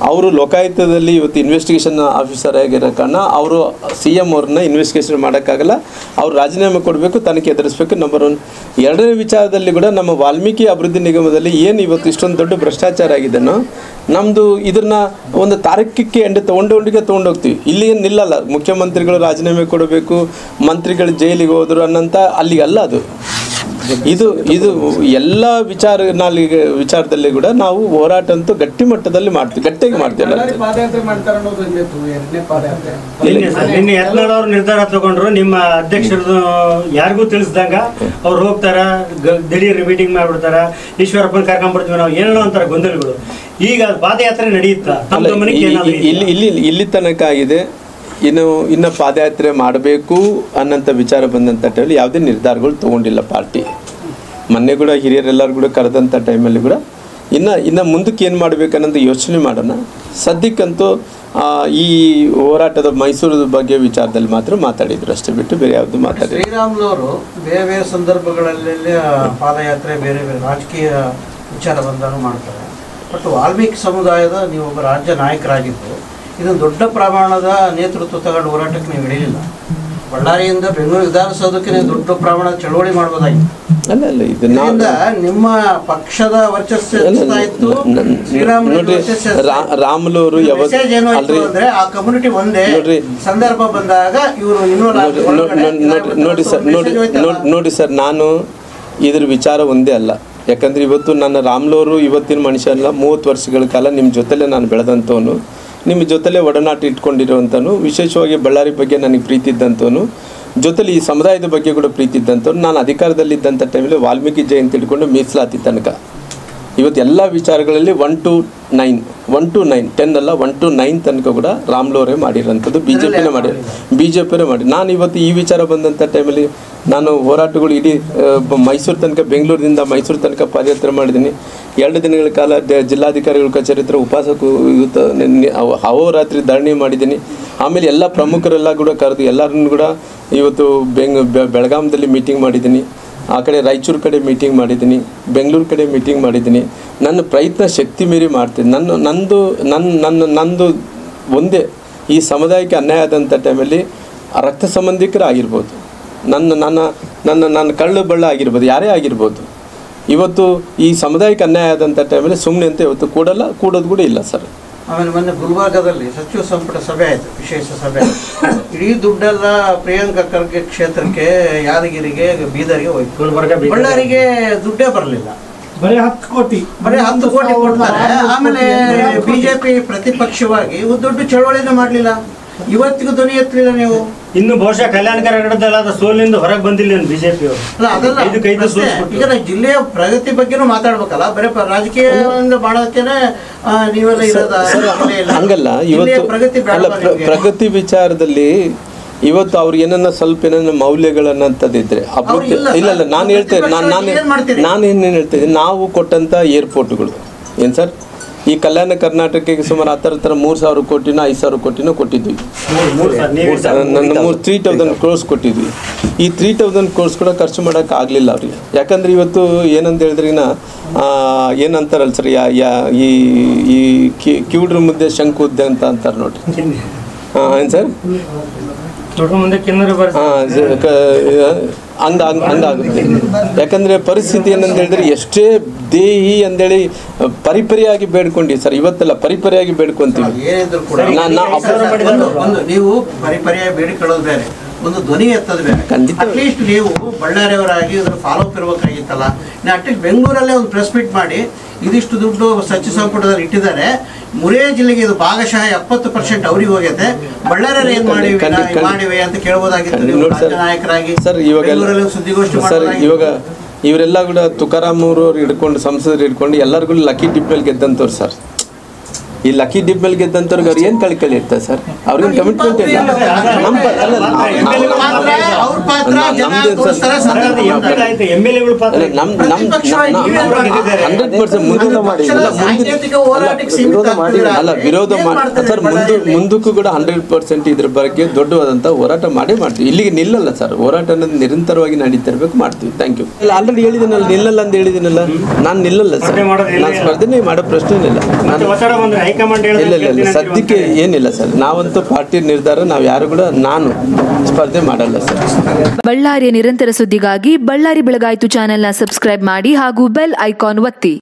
ಅವರು ಲೋಕಾಯುಕ್ತದಲ್ಲಿ ಇವತ್ತು ಇನ್ವೆಸ್ಟಿಗೇಷನ್ ಆಫೀಸರ್ ಆಗಿರೋ ಕಾರಣ ಅವರು CM ಅವ್ರನ್ನ ಇನ್ವೆಸ್ಟಿಗೇಷನ್ ಮಾಡೋಕ್ಕಾಗಲ್ಲ. ಅವ್ರು ರಾಜೀನಾಮೆ ಕೊಡಬೇಕು, ತನಿಖೆ ಎದುರಿಸಬೇಕು. ನಂಬರ್ 1. ಎರಡನೇ ವಿಚಾರದಲ್ಲಿ ಕೂಡ ನಮ್ಮ ವಾಲ್ಮೀಕಿ ಅಭಿವೃದ್ಧಿ ನಿಗಮದಲ್ಲಿ ಏನು ಇವತ್ತು ಇಷ್ಟೊಂದು ದೊಡ್ಡ ಭ್ರಷ್ಟಾಚಾರ ಆಗಿದೆನೋ ನಮ್ಮದು ಇದನ್ನು ಒಂದು ತಾರಕಕ್ಕೆ ತೊಗೊಂಡೋಗ್ತೀವಿ. ಇಲ್ಲಿ ಏನು ನಿಲ್ಲಲ್ಲ. ಮುಖ್ಯಮಂತ್ರಿಗಳು ರಾಜೀನಾಮೆ ಕೊಡಬೇಕು, ಮಂತ್ರಿಗಳು ಜೈಲಿಗೆ ಹೋದರು ಅನ್ನೋಂಥ ಅಲ್ಲಿಗಲ್ಲ ಅದು. ಇದು ಎಲ್ಲ ವಿಚಾರದಲ್ಲಿ ಕೂಡ ನಾವು ಹೋರಾಟ ಅಂತೂ ಗಟ್ಟಿ ಮಟ್ಟದಲ್ಲಿ ಗಟ್ಟಿಯಾಗಿ ಮಾಡ್ತೀವಿ. ನಿನ್ನೆ ಯತ್ನಾಳ್ ಅವರು ನಿರ್ಧಾರ ತಗೊಂಡ್ರು, ನಿಮ್ಮ ಅಧ್ಯಕ್ಷರದು ಯಾರಿಗೂ ತಿಳಿಸ್ದಂಗ ಅವ್ರು ಹೋಗ್ತಾರ, ದಿಢೀರ್ ಮೀಟಿಂಗ್ ಮಾಡ್ಬಿಡ್ತಾರ, ಈಶ್ವರಪ್ಪನ ಕರ್ಕೊಂಡ್ಬಿಡ್ತೀವಿ ನಾವು, ಏನೋ ಅಂತಾರ ಗೊಂದಲಗಳು. ಈಗ ಪಾದಯಾತ್ರೆ ನಡೆಯುತ್ತಾ ಇಲ್ಲಿ ತನಕ ಆಗಿದೆ. ಇನ್ನು ಪಾದಯಾತ್ರೆ ಮಾಡಬೇಕು ಅನ್ನೋಂಥ ವಿಚಾರ ಬಂದಂಥ ಟೈಮಲ್ಲಿ ಯಾವುದೇ ನಿರ್ಧಾರಗಳು ತೊಗೊಂಡಿಲ್ಲ ಪಾರ್ಟಿ. ಮೊನ್ನೆ ಕೂಡ ಹಿರಿಯರೆಲ್ಲರೂ ಕೂಡ ಕರೆದಂಥ ಟೈಮಲ್ಲಿ ಕೂಡ ಇನ್ನು ಮುಂದಕ್ಕೆ ಏನು ಮಾಡಬೇಕನ್ನೋದು ಯೋಚನೆ ಮಾಡೋಣ. ಸದ್ಯಕ್ಕಂತೂ ಈ ಹೋರಾಟದ ಮೈಸೂರು ಬಗ್ಗೆ ವಿಚಾರದಲ್ಲಿ ಮಾತ್ರ ಮಾತಾಡಿದ್ರು ಅಷ್ಟೇ ಬಿಟ್ಟು ಬೇರೆ ಯಾವುದು ಮಾತಾಡಿದ್ರು. ಶ್ರೀರಾಮುಲು ಅವರು ಬೇರೆ ಬೇರೆ ಸಂದರ್ಭಗಳಲ್ಲಿ ಪಾದಯಾತ್ರೆ ಬೇರೆ ಬೇರೆ ರಾಜಕೀಯ ವಿಚಾರ ಬಂದಾಗ ಮಾಡ್ತಾರೆ. ಬಟ್ ವಾಲ್ಮೀಕಿ ಸಮುದಾಯದ ನೀವು ಒಬ್ಬ ರಾಜ್ಯ ನಾಯಕರಾಗಿದ್ದು ಇದನ್ನು ದೊಡ್ಡ ಪ್ರಮಾಣದ ನೇತೃತ್ವ ತಗೊಂಡು ಹೋರಾಟಕ್ಕೆ ನೀವು ಹಿಡಿಯಲಿಲ್ಲ. ಬಳ್ಳಾರಿಯಿಂದ ಬೆಂಗಳೂರು ವಿಧಾನಸೌಧಕ್ಕೆ ನೀವು ದೊಡ್ಡ ಪ್ರಮಾಣದ ಚಳವಳಿ ಮಾಡಬಹುದಾಗಿತ್ತು. ನಿಮ್ಮ ಪಕ್ಷದ ವರ್ಚಸ್ಸು ರಾಮುಲು ಅವರು ಅಂದ್ರೆ ಆ ಕಮ್ಯುನಿಟಿ ಒಂದೇ ಸಂದರ್ಭ ಬಂದಾಗ ಇವರು ನೋಡಿ ಸರ್, ನಾನು ಇದ್ರ ವಿಚಾರ ಒಂದೇ ಅಲ್ಲ. ಯಾಕಂದ್ರೆ ಇವತ್ತು ನನ್ನ ರಾಮುಲು ಅವರು ಇವತ್ತಿನ ಮನುಷ್ಯ ಅಲ್ಲ. 30 ವರ್ಷಗಳ ಕಾಲ ನಿಮ್ಮ ಜೊತೆಲೇ ನಾನು ಬೆಳೆದಂಥವನು, ನಿಮ್ಮ ಜೊತೆಲೇ ಒಡನಾಟ ಇಟ್ಕೊಂಡಿರುವಂಥನು, ವಿಶೇಷವಾಗಿ ಬಳ್ಳಾರಿ ಬಗ್ಗೆ ನನಗೆ ಪ್ರೀತಿ ಇದ್ದಂಥವನು, ಜೊತೆಲಿ ಈ ಸಮುದಾಯದ ಬಗ್ಗೆ ಕೂಡ ಪ್ರೀತಿ ಇದ್ದಂಥವ್ರು. ನಾನು ಅಧಿಕಾರದಲ್ಲಿದ್ದಂಥ ಟೈಮಲ್ಲಿ ವಾಲ್ಮೀಕಿ ಜಯಂತಿ ಹಿಡ್ಕೊಂಡು ಮೀಸಲಾತಿ ತನಕ ಇವತ್ತು ಎಲ್ಲ ವಿಚಾರಗಳಲ್ಲಿ 1 to 9 10 ಅಲ್ಲ 1 to 9 ತನಕ ಕೂಡ ರಾಮುಲು ಅವರೇ ಮಾಡಿರೋಂಥದ್ದು, ಬಿಜೆಪಿನೇ ಮಾಡಿ. ನಾನು ಇವತ್ತು ಈ ವಿಚಾರ ಬಂದಂಥ ಟೈಮಲ್ಲಿ ನಾನು ಹೋರಾಟಗಳು ಇಡೀ ಮೈಸೂರು ತನಕ, ಬೆಂಗಳೂರಿನಿಂದ ಮೈಸೂರು ತನಕ ಪಾದಯಾತ್ರೆ ಮಾಡಿದ್ದೀನಿ. 2 ದಿನಗಳ ಕಾಲ ಜಿಲ್ಲಾಧಿಕಾರಿಗಳ ಕಚೇರಿ ಹತ್ರ ಉಪವಾಸ ಅಹೋರಾತ್ರಿ ಧರಣಿ ಮಾಡಿದ್ದೀನಿ. ಆಮೇಲೆ ಎಲ್ಲ ಪ್ರಮುಖರೆಲ್ಲ ಕೂಡ ಕರೆದು ಎಲ್ಲರನ್ನು ಕೂಡ ಇವತ್ತು ಬೆಳಗಾಮದಲ್ಲಿ ಮೀಟಿಂಗ್ ಮಾಡಿದ್ದೀನಿ, ಆ ಕಡೆ ರಾಯಚೂರು ಕಡೆ ಮೀಟಿಂಗ್ ಮಾಡಿದ್ದೀನಿ, ಬೆಂಗಳೂರು ಕಡೆ ಮೀಟಿಂಗ್ ಮಾಡಿದ್ದೀನಿ. ನನ್ನ ಪ್ರಯತ್ನ ಶಕ್ತಿ ಮೀರಿ ಮಾಡ್ತೀನಿ. ನಂದು ಒಂದೇ, ಈ ಸಮುದಾಯಕ್ಕೆ ಅನ್ಯಾಯ ಆದಂಥ ಟೈಮಲ್ಲಿ ರಕ್ತ ಸಂಬಂಧಿಕರಾಗಿರ್ಬೋದು, ನನ್ನ ಕಳ್ಳು ಬಳ್ಳ ಆಗಿರ್ಬೋದು, ಯಾರೇ ಆಗಿರ್ಬೋದು, ಇವತ್ತು ಈ ಸಮುದಾಯಕ್ಕೆ ಅನ್ಯಾಯ ಆದಂಥ ಟೈಮಲ್ಲಿ ಸುಮ್ಮನೆ ಅಂತ ಇವತ್ತು ಕೂಡೋದು ಕೂಡ ಇಲ್ಲ ಸರ್. ಆಮೇಲೆ ಮೊನ್ನೆ ಗುಲ್ಬರ್ಗಾದಲ್ಲಿ ಸಚಿವ ಸಂಪುಟ ಸಭೆ ಆಯಿತು, ವಿಶೇಷ ಸಭೆ. ಇಡೀ ದುಡ್ಡೆಲ್ಲ ಪ್ರಿಯಾಂಕಾ ಖರ್ಗೆ ಕ್ಷೇತ್ರಕ್ಕೆ, ಯಾದಗಿರಿಗೆ, ಬೀದರ್ಗೆ ಹೋಯ್ತು. ಬಳ್ಳಾರಿಗೆ ದುಡ್ಡೇ ಬರಲಿಲ್ಲ, ಬರೀ 10 ಕೋಟಿ ಕೊಡ್ತಾರೆ. ಆಮೇಲೆ ಬಿಜೆಪಿ ಪ್ರತಿಪಕ್ಷವಾಗಿ ದೊಡ್ಡ ಚಳವಳಿನೇ ಮಾಡಲಿಲ್ಲ, ಇವತ್ತಿಗೂ ಧ್ವನಿ ಎತ್ತಲಿಲ್ಲ ನೀವು. ಇನ್ನು ಬಹುಶಃ ಕಲ್ಯಾಣಕರ ಗಡದಲ್ಲಾದ ಸೋಲಿನಿಂದ ಹೊರಗೆ ಬಂದಿಲ್ಲ ಬಿಜೆಪಿ ಅವರು. ಅಲ್ಲ ಅದಲ್ಲ, ಈಗ ಜಿಲ್ಲೆಯ ಪ್ರಗತಿ ಬಗ್ಗೆನೂ ಮಾತಾಡ್ಬೇಕಲ್ಲ, ಬರೀ ರಾಜಕೀಯ ಮಾಡೋದಕ್ಕೇನೆ ನೀವೆಲ್ಲ ಇರೋದ ಹಂಗಲ್ಲ. ಇವತ್ತು ಪ್ರಗತಿ ಅಲ್ಲ, ಪ್ರಗತಿ ವಿಚಾರದಲ್ಲಿ ಇವತ್ತು ಅವ್ರು ಏನನ್ನ ಸ್ವಲ್ಪ ಏನನ್ನ ಮೌಲ್ಯಗಳನ್ನಂತದಿದ್ರೆ ಅಭಿವೃದ್ಧಿ ಇಲ್ಲ ನಾನು ಹೇಳ್ತೇನೆ, ನಾನೇನು ಹೇಳ್ತೇನೆ, ನಾವು ಕೊಟ್ಟಂತ ಏರ್ಪೋರ್ಟ್ಗಳು ಏನು ಸರ್, ಈ ಕಲ್ಯಾಣ ಕರ್ನಾಟಕಕ್ಕೆ ಸುಮಾರು 3,000 ಕೋಟಿನೋ 5,000 ಕೋಟಿನೋ ಕೊಟ್ಟಿದ್ವಿ. 3,000 crores ಕೊಟ್ಟಿದ್ವಿ. ಈ 3,000 crores ಕೂಡ ಖರ್ಚು ಮಾಡೋಕೆ ಆಗಲಿಲ್ಲ ಅವ್ರಿಗೆ. ಯಾಕಂದ್ರೆ ಇವತ್ತು ಏನಂತ ಹೇಳಿದ್ರಿನ ಏನಂತಾರಲ್ಲ ಸರ್, ಈ ಕಿವುಡ್ರ ಮುದ್ದೆ ಶಂಕು ಉದ್ದೆ ಅಂತ ಅಂತಾರೆ ನೋಡ್ರಿ. ಏನು ಸರ್, ಹಂಗಾಗುತ್ತೆ. ಯಾಕಂದ್ರೆ ಪರಿಸ್ಥಿತಿ ಏನಂತ ಹೇಳಿದ್ರೆ ಎಷ್ಟೇ ದೇಹಿ ಅಂದೇಳಿ ಪರಿಪರಿಯಾಗಿ ಬೇಡ್ಕೊಂಡಿ ಸರ್, ಇವತ್ತೆಲ್ಲ ಪರಿಪರಿಯಾಗಿ ಬೇಡ್ಕೊಂತೀವಿ. ನೀವು ಪರಿಪರಿಯಾಗಿ ಬೇಡಿಕೊಳ್ಳೋದು ಬೇರೆ, ಒಂದು ಧ್ವನಿ ಎತ್ತದ ಬೇರೆ. ಅಟ್ಲೀಸ್ಟ್ ನೀವು ಬಳ್ಳಾರಿಯವರಾಗಿ ಇದ್ರ ಫಾಲೋಅಪ್ ಇರಬೇಕಾಗಿತ್ತಲ್ಲ. ಅಟ್ಲೀಸ್ಟ್ ಬೆಂಗಳೂರಲ್ಲೇ ಒಂದು ಪ್ರೆಸ್ ಮೀಟ್ ಮಾಡಿ ಇದಿಷ್ಟು ದುಡ್ಡು ಸಚಿವ ಸಂಪುಟದಲ್ಲಿ ಇಟ್ಟಿದ್ದಾರೆ, ಮುರೇ ಜಿಲ್ಲೆಗೆ ಇದು ಭಾಗಶಃ 70% ಅವ್ರಿಗೆ ಹೋಗೈತೆ, ಬಳ್ಳಾರಿಯಲ್ಲಿ ಏನ್ ಮಾಡಿವೆ ಅಂತ ಕೇಳ್ಬೋದಾಗಿತ್ತು ನಾಯಕರಾಗಿ. ಸರ್ ಇವಾಗ ಇವರೆಲ್ಲ ಕೂಡ ತುಕಾರಾಮ್ ಅವರು ಹಿಡ್ಕೊಂಡು, ಸಂಸದರು ಹಿಡ್ಕೊಂಡು ಎಲ್ಲರಿಗೂ ಲಕ್ಕಿ ಡಿಪ್ಪಲ್ಲಿ ಗೆದ್ದಂತವ್ರು ಸರ್. ಈ ಲಕ್ಕಿ ಡಿಪ್ಪಲ್ಲಿ ಗೆದ್ದಂತವ್ರಿಗೆ ಅವ್ರು ಏನು ಕಳ್ಕಳಿ ಇರ್ತದೆ ಸರ್, ಅವ್ರಿಗೇನು ಕಮಿಟ್ಮೆಂಟ್ ಇಲ್ಲ. ಅಲ್ಲ ವಿರೋಧ ಮಾಡಿ ಸರ್, ಮುಂದಕ್ಕೂ ಕೂಡ 100% ಇದ್ರ ಬಗ್ಗೆ ದೊಡ್ಡವಾದಂಥ ಹೋರಾಟ ಮಾಡ್ತೀವಿ. ಇಲ್ಲಿಗೆ ನಿಲ್ಲಲ್ಲ ಸರ್, ಹೋರಾಟ ಅನ್ನೋದು ನಿರಂತರವಾಗಿ ನಡೀತಿರ್ಬೇಕು, ಮಾಡ್ತೀವಿ. Thank you. ಇಲ್ಲ ಆಲ್ರೆಡಿ ಹೇಳಿದ್ದೀನಲ್ಲ, ನಿಲ್ಲಲ್ಲ ಅಂತ ಹೇಳಿದ್ದೀನಲ್ಲ, ನಾನು ನಿಲ್ಲಲ್ಲ ಸರ್, ನಾನು ಸ್ಪರ್ಧೆನೇ ಮಾಡೋ ಪ್ರಶ್ನೆ ಇಲ್ಲ. ಇಲ್ಲ ಸದ್ಯಕ್ಕೆ ಏನಿಲ್ಲ ಸರ್, ನಾವಂತೂ ಪಾರ್ಟಿ ನಿರ್ಧಾರ, ನಾವು ಯಾರು ಕೂಡ ನಾನು ಸ್ಪರ್ಧೆ ಮಾಡಲ್ಲ ಸರ್. ಬಳ್ಳಾರಿಯ ನಿರಂತರ ಸುದ್ದಿಗಾಗಿ ಬಳ್ಳಾರಿ ಬೆಳಗಾಯಿತು ಚಾನೆಲ್ನ ಸಬ್ಸ್ಕ್ರೈಬ್ ಮಾಡಿ ಹಾಗೂ ಬೆಲ್ ಐಕಾನ್ ಒತ್ತಿ.